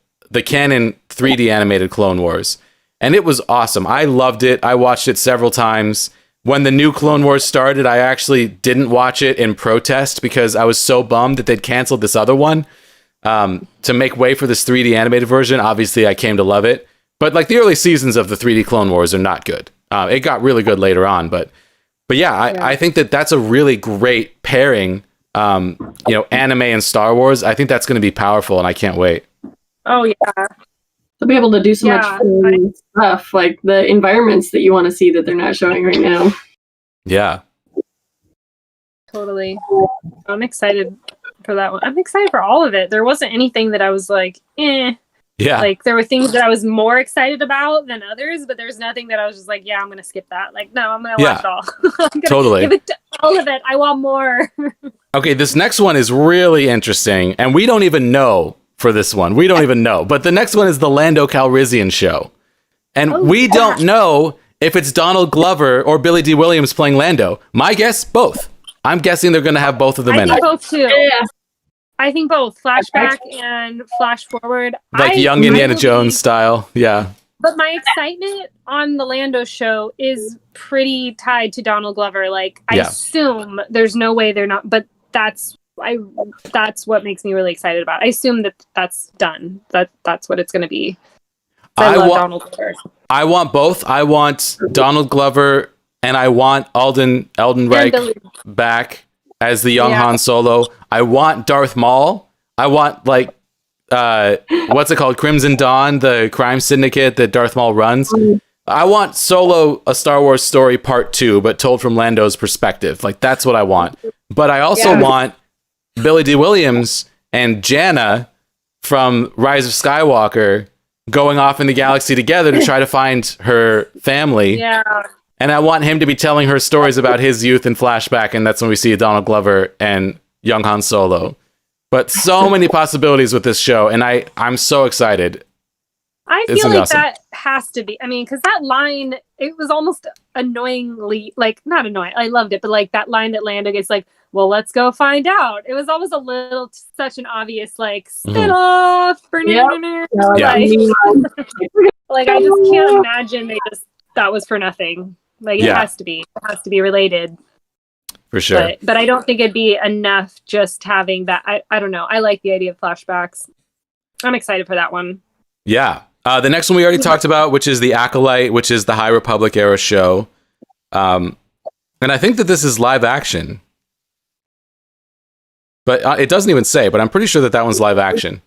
canon 3D animated Clone Wars. And it was awesome. I loved it. I watched it several times. When the new Clone Wars started, I actually didn't watch it in protest because I was so bummed that they'd canceled this other one to make way for this 3D animated version. Obviously, I came to love it. But like the early seasons of the 3D Clone Wars are not good. It got really good later on. But I think that's a really great pairing. Anime and Star Wars. I think that's going to be powerful, and I can't wait. Oh yeah, they'll be able to do so much fun stuff, like the environments that you want to see that they're not showing right now. Yeah, totally. I'm excited for that one. I'm excited for all of it. There wasn't anything that I was like, eh. Yeah. Like there were things that I was more excited about than others, but there's nothing that I was just like, yeah, I'm gonna skip that. Like, no, I'm gonna watch it all. Totally. Give it to all of it. I want more. Okay, this next one is really interesting, and we don't even know for this one. We don't even know. But the next one is the Lando Calrissian show. And we don't know if it's Donald Glover or Billy D. Williams playing Lando. My guess, both. I'm guessing they're going to have both of them in it. I think both, too. Yeah. I think both. Flashback and flash forward. Like young Indiana Jones style. Yeah. But my excitement on the Lando show is pretty tied to Donald Glover. Like, I assume there's no way they're not, but that's what makes me really excited about it. I assume that's done. That's what it's going to be. I love Donald Glover. I want both. I want Donald Glover and I want Alden Ehrenreich back as the young Han Solo. I want Darth Maul. I want like what's it called? Crimson Dawn, the crime syndicate that Darth Maul runs. I want Solo, a Star Wars story part 2, but told from Lando's perspective. Like that's what I want. But I also want Billy D. Williams and Janna from Rise of Skywalker going off in the galaxy together to try to find her family. Yeah. And I want him to be telling her stories about his youth and flashback, and that's when we see Donald Glover and young Han Solo. But so many possibilities with this show, and I'm so excited. I feel like that has to be. I mean, because that line, it was almost annoyingly, like, not annoying. I loved it, but like that line that Lando gets like, well, let's go find out. It was almost a little, such an obvious, like, spin off. Like, I just can't imagine that was for nothing. Like, it has to be. It has to be related. For sure. But I don't think it'd be enough just having that. I don't know. I like the idea of flashbacks. I'm excited for that one. Yeah. The next one we already talked about, which is The Acolyte, which is the High Republic era show. And I think that this is live action. But it doesn't even say, but I'm pretty sure that one's live action.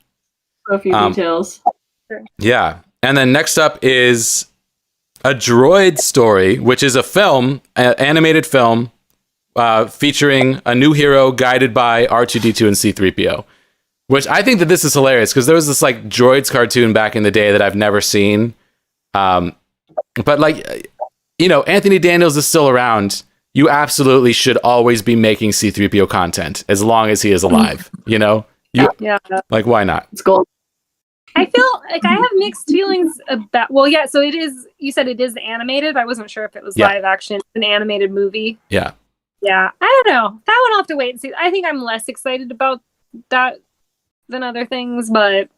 A few details. Yeah. And then next up is A Droid Story, which is a film, an animated film, featuring a new hero guided by R2-D2 and C-3PO. Which I think that this is hilarious, because there was this like droids cartoon back in the day that I've never seen. And But like, Anthony Daniels is still around. You absolutely should always be making C-3PO content as long as he is alive. Yeah. Like, why not? It's gold. I feel like I have mixed feelings about. Well, yeah. So it is. You said it is animated. I wasn't sure if it was live action, an animated movie. Yeah. Yeah. I don't know. That one I'll have to wait and see. I think I'm less excited about that than other things, but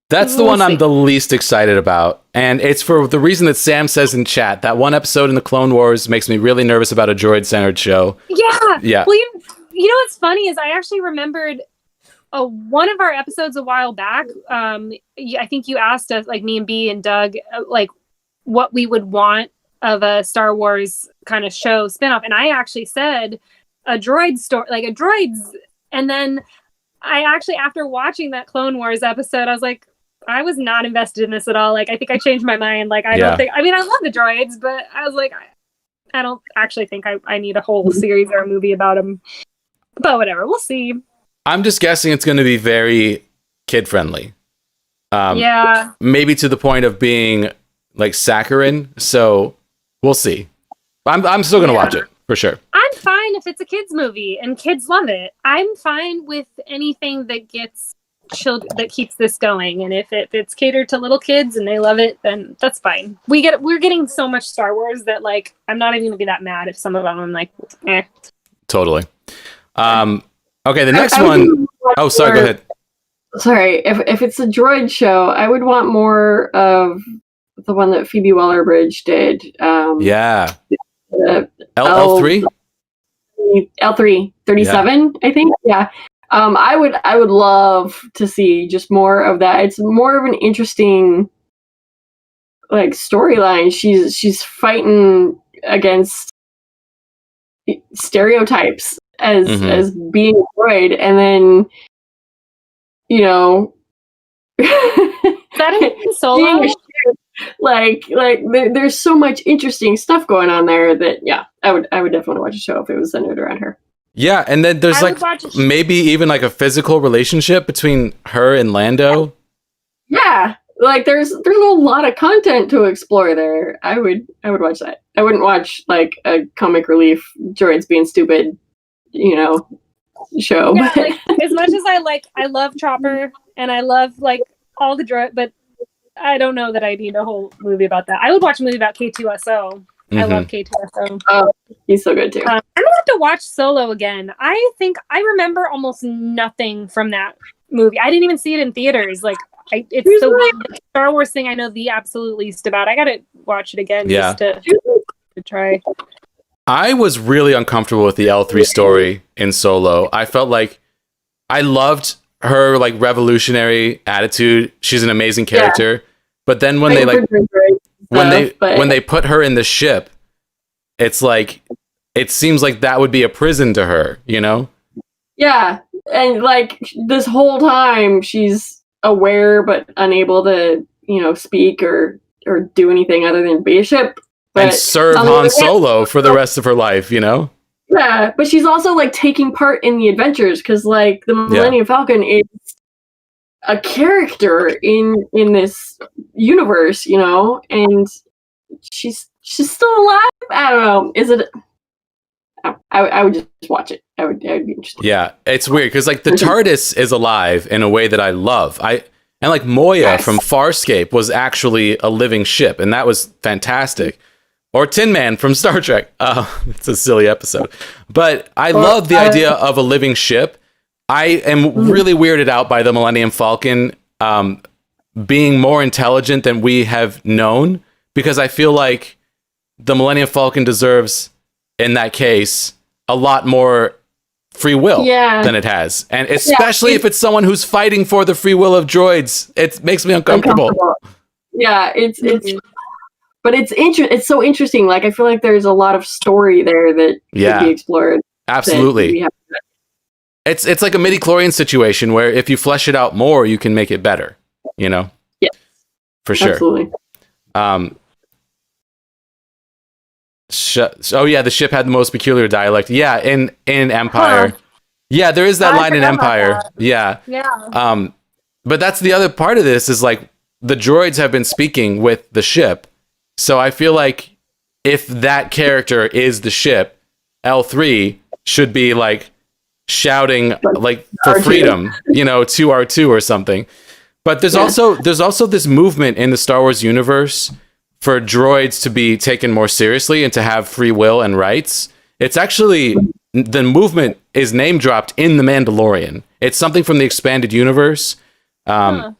that's the one I'm the least excited about. And it's for the reason that Sam says in chat. That one episode in the Clone Wars makes me really nervous about a droid-centered show. Yeah. Yeah. Well, you know what's funny is I actually remembered one of our episodes a while back. I think you asked us, like me and B and Doug, like what we would want of a Star Wars kind of show spinoff. And I actually said a droid story, like a droids. And then I actually, after watching that Clone Wars episode, I was like, I was not invested in this at all. Like, I think I changed my mind. Like, I don't think, I mean, I love the droids, but I was like, I don't actually think I need a whole series or a movie about them. But whatever, we'll see. I'm just guessing it's going to be very kid friendly. Maybe to the point of being like saccharine. So we'll see. I'm still going to watch it for sure. I'm fine if it's a kids movie and kids love it. I'm fine with anything that gets children, that keeps this going. And if it's catered to little kids and they love it, then that's fine. We're getting so much Star Wars that like I'm not even going to be that mad if some of them I'm like, eh. Totally. Okay, the next one. Oh, sorry, go ahead. Sorry, if it's a droid show, I would want more of the one that Phoebe Waller-Bridge did. Yeah. L3? L3 37, I think. Yeah. I would love to see just more of that. It's more of an interesting like storyline. She's fighting against stereotypes as being a droid, and then that in Solo. Like there's so much interesting stuff going on there that I would definitely watch a show if it was centered around her. Yeah, and then there's like maybe even like a physical relationship between her and Lando. Yeah, like there's a lot of content to explore there. I would watch that. I wouldn't watch like a comic relief droids being stupid, show. Yeah, like, as much as I love Chopper and I love like all the droid, but I don't know that I need a whole movie about that. I would watch a movie about K2SO. I love K2SO. Oh, he's so good too. I'm gonna have to watch Solo again. I think I remember almost nothing from that movie. I didn't even see it in theaters. Like it's the Star Wars thing I know the absolute least about. I gotta watch it again just to try. I was really uncomfortable with the L3 story in Solo. I felt like I loved her like revolutionary attitude. She's an amazing character. But then when when they put her in the ship, it's like it seems like that would be a prison to her, Yeah. And like this whole time she's aware but unable to, speak or do anything other than be a ship. And serve Han Solo for the rest of her life, Yeah, but she's also like taking part in the adventures because like the Millennium Falcon is a character in this universe, and she's still alive. I don't know. Is it? I would just watch it. I would be interested. Yeah, it's weird because like the TARDIS is alive in a way that I love. And like Moya from Farscape was actually a living ship, and that was fantastic. Or Tin Man from Star Trek. It's a silly episode. But I love the idea of a living ship. I am really weirded out by the Millennium Falcon being more intelligent than we have known, because I feel like the Millennium Falcon deserves, in that case, a lot more free will than it has. And especially if it's someone who's fighting for the free will of droids, it makes me uncomfortable. Yeah, it's but it's so interesting. Like I feel like there's a lot of story there that could be explored. Absolutely. It's like a midi-chlorian situation where if you flesh it out more, you can make it better. Yeah. For sure. Absolutely. The ship had the most peculiar dialect. Yeah, in Empire. Yeah, there is that line in Empire. Yeah. But that's the other part of this is like the droids have been speaking with the ship So I feel like if that character is the ship, L3 should be like shouting like for R2. freedom, you know, to R2 or something. But there's also this movement in the Star Wars universe for droids to be taken more seriously and to have free will and rights. It's actually, the movement is name dropped in The Mandalorian. It's something from the expanded universe. I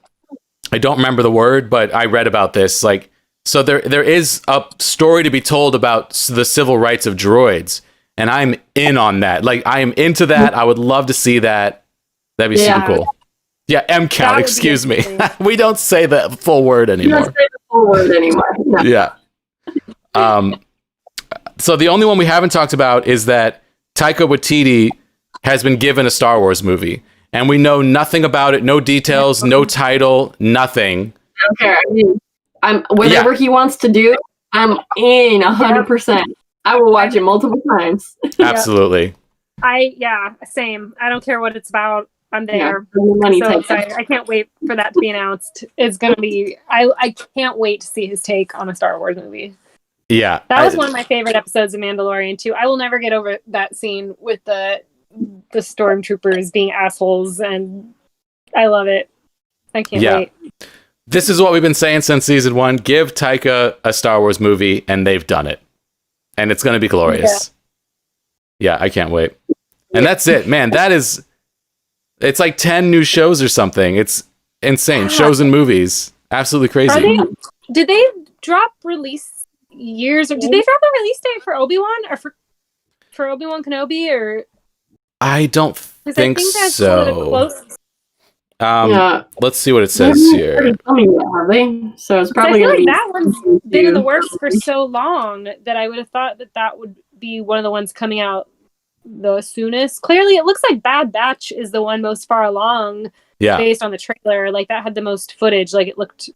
don't remember the word, but I read about this. Like, so there is a story to be told about the civil rights of droids, and I'm in on that. Like, I am into that. I would love to see that. That'd be super cool. Yeah, M count. Excuse me. We don't say the full word anymore. You don't say the full word anymore. No. Yeah. So the only one we haven't talked about is that Taika Waititi has been given a Star Wars movie, and we know nothing about it. No details. No title. Nothing. I don't care. I mean, whatever he wants to do, I'm in 100%. I will watch it multiple times. Absolutely. Same. I don't care what it's about. I'm there. Yeah, so excited. I can't wait for that to be announced. It's gonna be. I can't wait to see his take on a Star Wars movie. Yeah, that was one of my favorite episodes of Mandalorian too. I will never get over that scene with the stormtroopers being assholes, and I love it. I can't wait. This is what we've been saying since season 1. Give Taika a Star Wars movie, and they've done it, and it's gonna be glorious. Yeah, I can't wait. And that's it, man. That is. It's like 10 new shows or something. It's insane. Shows and movies. Absolutely crazy. Did they drop release years? Or did they drop a release date for Obi-Wan? Or for Obi-Wan Kenobi? Or I don't think that's so. Let's see what it says here. Have they? So it's probably going to be that one's been in the works for so long that I would have thought that would be one of the ones coming out the soonest. Clearly it looks like Bad Batch is the one most far along based on the trailer. Like that had the most footage. Like it looked,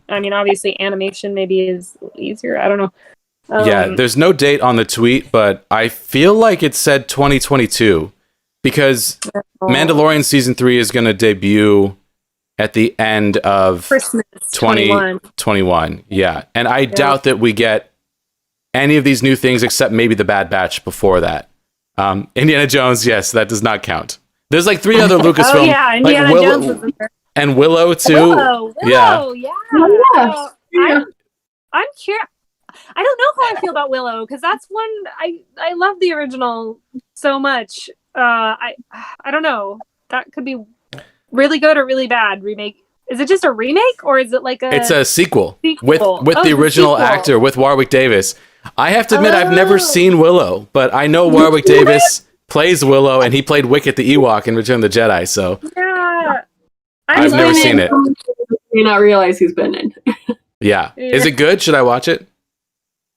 I mean, obviously animation maybe is easier. I don't know. There's no date on the tweet, but I feel like it said 2022 because Mandalorian season 3 is going to debut at the end of Christmas 2021. Yeah. And I doubt that we get any of these new things except maybe the Bad Batch before that. Indiana Jones, yes, that does not count. There's like 3 other Lucasfilm, Indiana like Jones is in there. And Willow too. Willow, yeah. I'm curious. I don't know how I feel about Willow because that's one I love the original so much. I don't know. That could be really good or really bad remake. Is it just a remake or is it like a? It's a sequel. with the original actor with Warwick Davis. I have to admit, I've never seen Willow, but I know Warwick Davis plays Willow, and he played Wicket the Ewok in Return of the Jedi, so I've never seen it. You not realize he's been in. Yeah. Is it good? Should I watch it?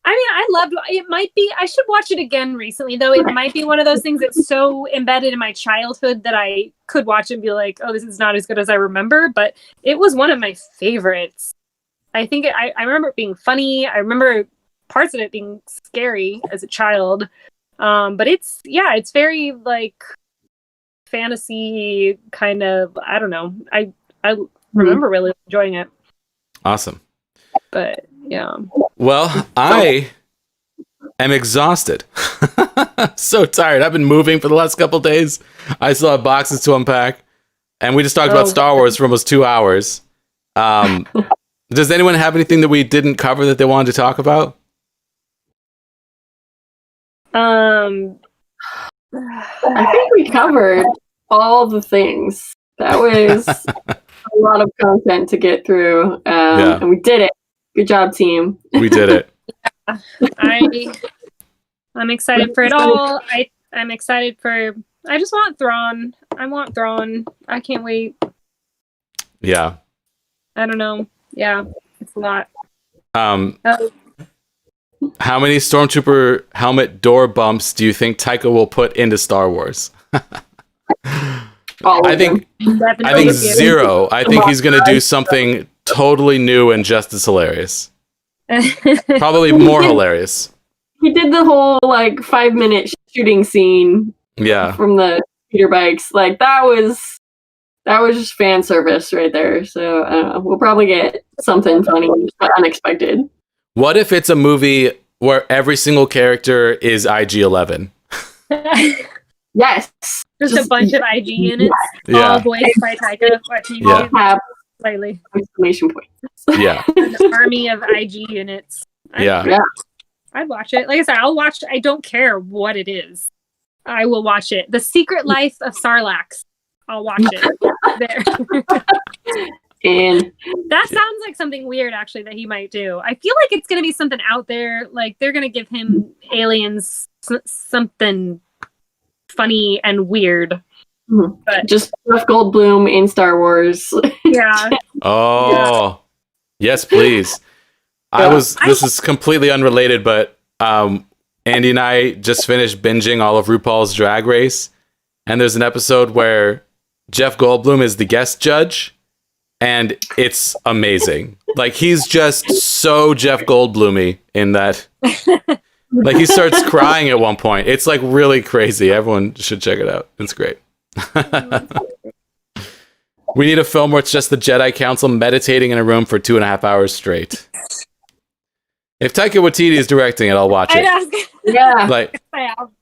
I mean, I loved it. Might be. I should watch it again recently, though. It might be one of those things that's so embedded in my childhood that I could watch it and be like, "Oh, this is not as good as I remember." But it was one of my favorites. I think I remember it being funny. I remember parts of it being scary as a child, but it's very like fantasy kind of. I don't know. I remember really enjoying it. Awesome. But yeah. Well, I am exhausted. So tired. I've been moving for the last couple days. I still have boxes to unpack, and we just talked about Star Wars for almost 2 hours. Does anyone have anything that we didn't cover that they wanted to talk about? I think we covered all the things. That was a lot of content to get through, and we did it. Good job, team. We did it. I'm excited for it all. I'm excited for. I just want Thrawn. I want Thrawn. I can't wait. Yeah. I don't know. Yeah, it's a lot. How many Stormtrooper helmet door bumps do you think Taika will put into Star Wars? I think 0. I think he's going to do something totally new and just as hilarious. Probably more hilarious. He did the whole 5-minute shooting scene. Yeah. From the speeder bikes. Like that was just fan service right there. So we'll probably get something funny but unexpected. What if it's a movie where every single character is IG-11? Yes. Just a bunch of IG units, all voiced by Taika Waititi. All have slightly exclamation points. Yeah. An army of IG units. I'd watch it. Like I said, I'll watch. I don't care what it is. I will watch it. The Secret Life of Sarlacc. I'll watch it. There. And that sounds like something weird, actually, that he might do. I feel like it's going to be something out there. Like they're going to give him aliens something funny and weird. But just Jeff Goldblum in Star Wars. Yeah. Oh, yes, please. This is completely unrelated, but Andy and I just finished binging all of RuPaul's Drag Race, and there's an episode where Jeff Goldblum is the guest judge, and it's amazing. Like, he's just so Jeff Goldblum-y in that. Like, he starts crying at one point. It's like really crazy. Everyone should check it out. It's great. We need a film where it's just the Jedi Council meditating in a room for 2.5 hours straight. If Taika Waititi is directing it, I'll watch it. Yeah. Like,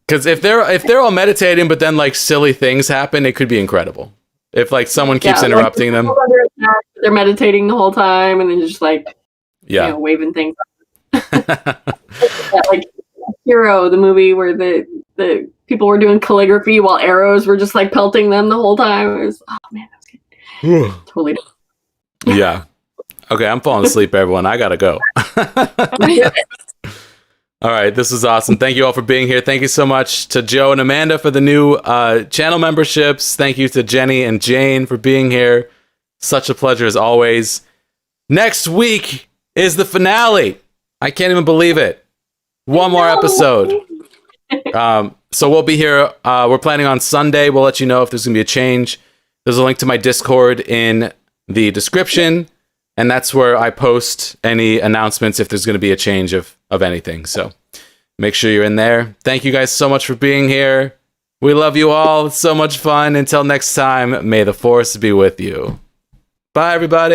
because if they're all meditating, but then like silly things happen, it could be incredible. If like someone keeps interrupting them, they're meditating the whole time, and then just like waving things. Like Hero, the movie where the people were doing calligraphy while arrows were just like pelting them the whole time. It was, oh man, that was good. Totally. Yeah. Okay, I'm falling asleep, everyone. I gotta go. All right, this was awesome. Thank you all for being here. Thank you so much to Joe and Amanda for the new channel memberships. Thank you to Jenny and Jane for being here. Such a pleasure as always. Next week is the finale. I can't even believe it. One more episode. So we'll be here. We're planning on Sunday. We'll let you know if there's going to be a change. There's a link to my Discord in the description. And that's where I post any announcements if there's going to be a change of anything. So make sure you're in there. Thank you guys so much for being here. We love you all. It's so much fun. Until next time, may the Force be with you. Bye, everybody.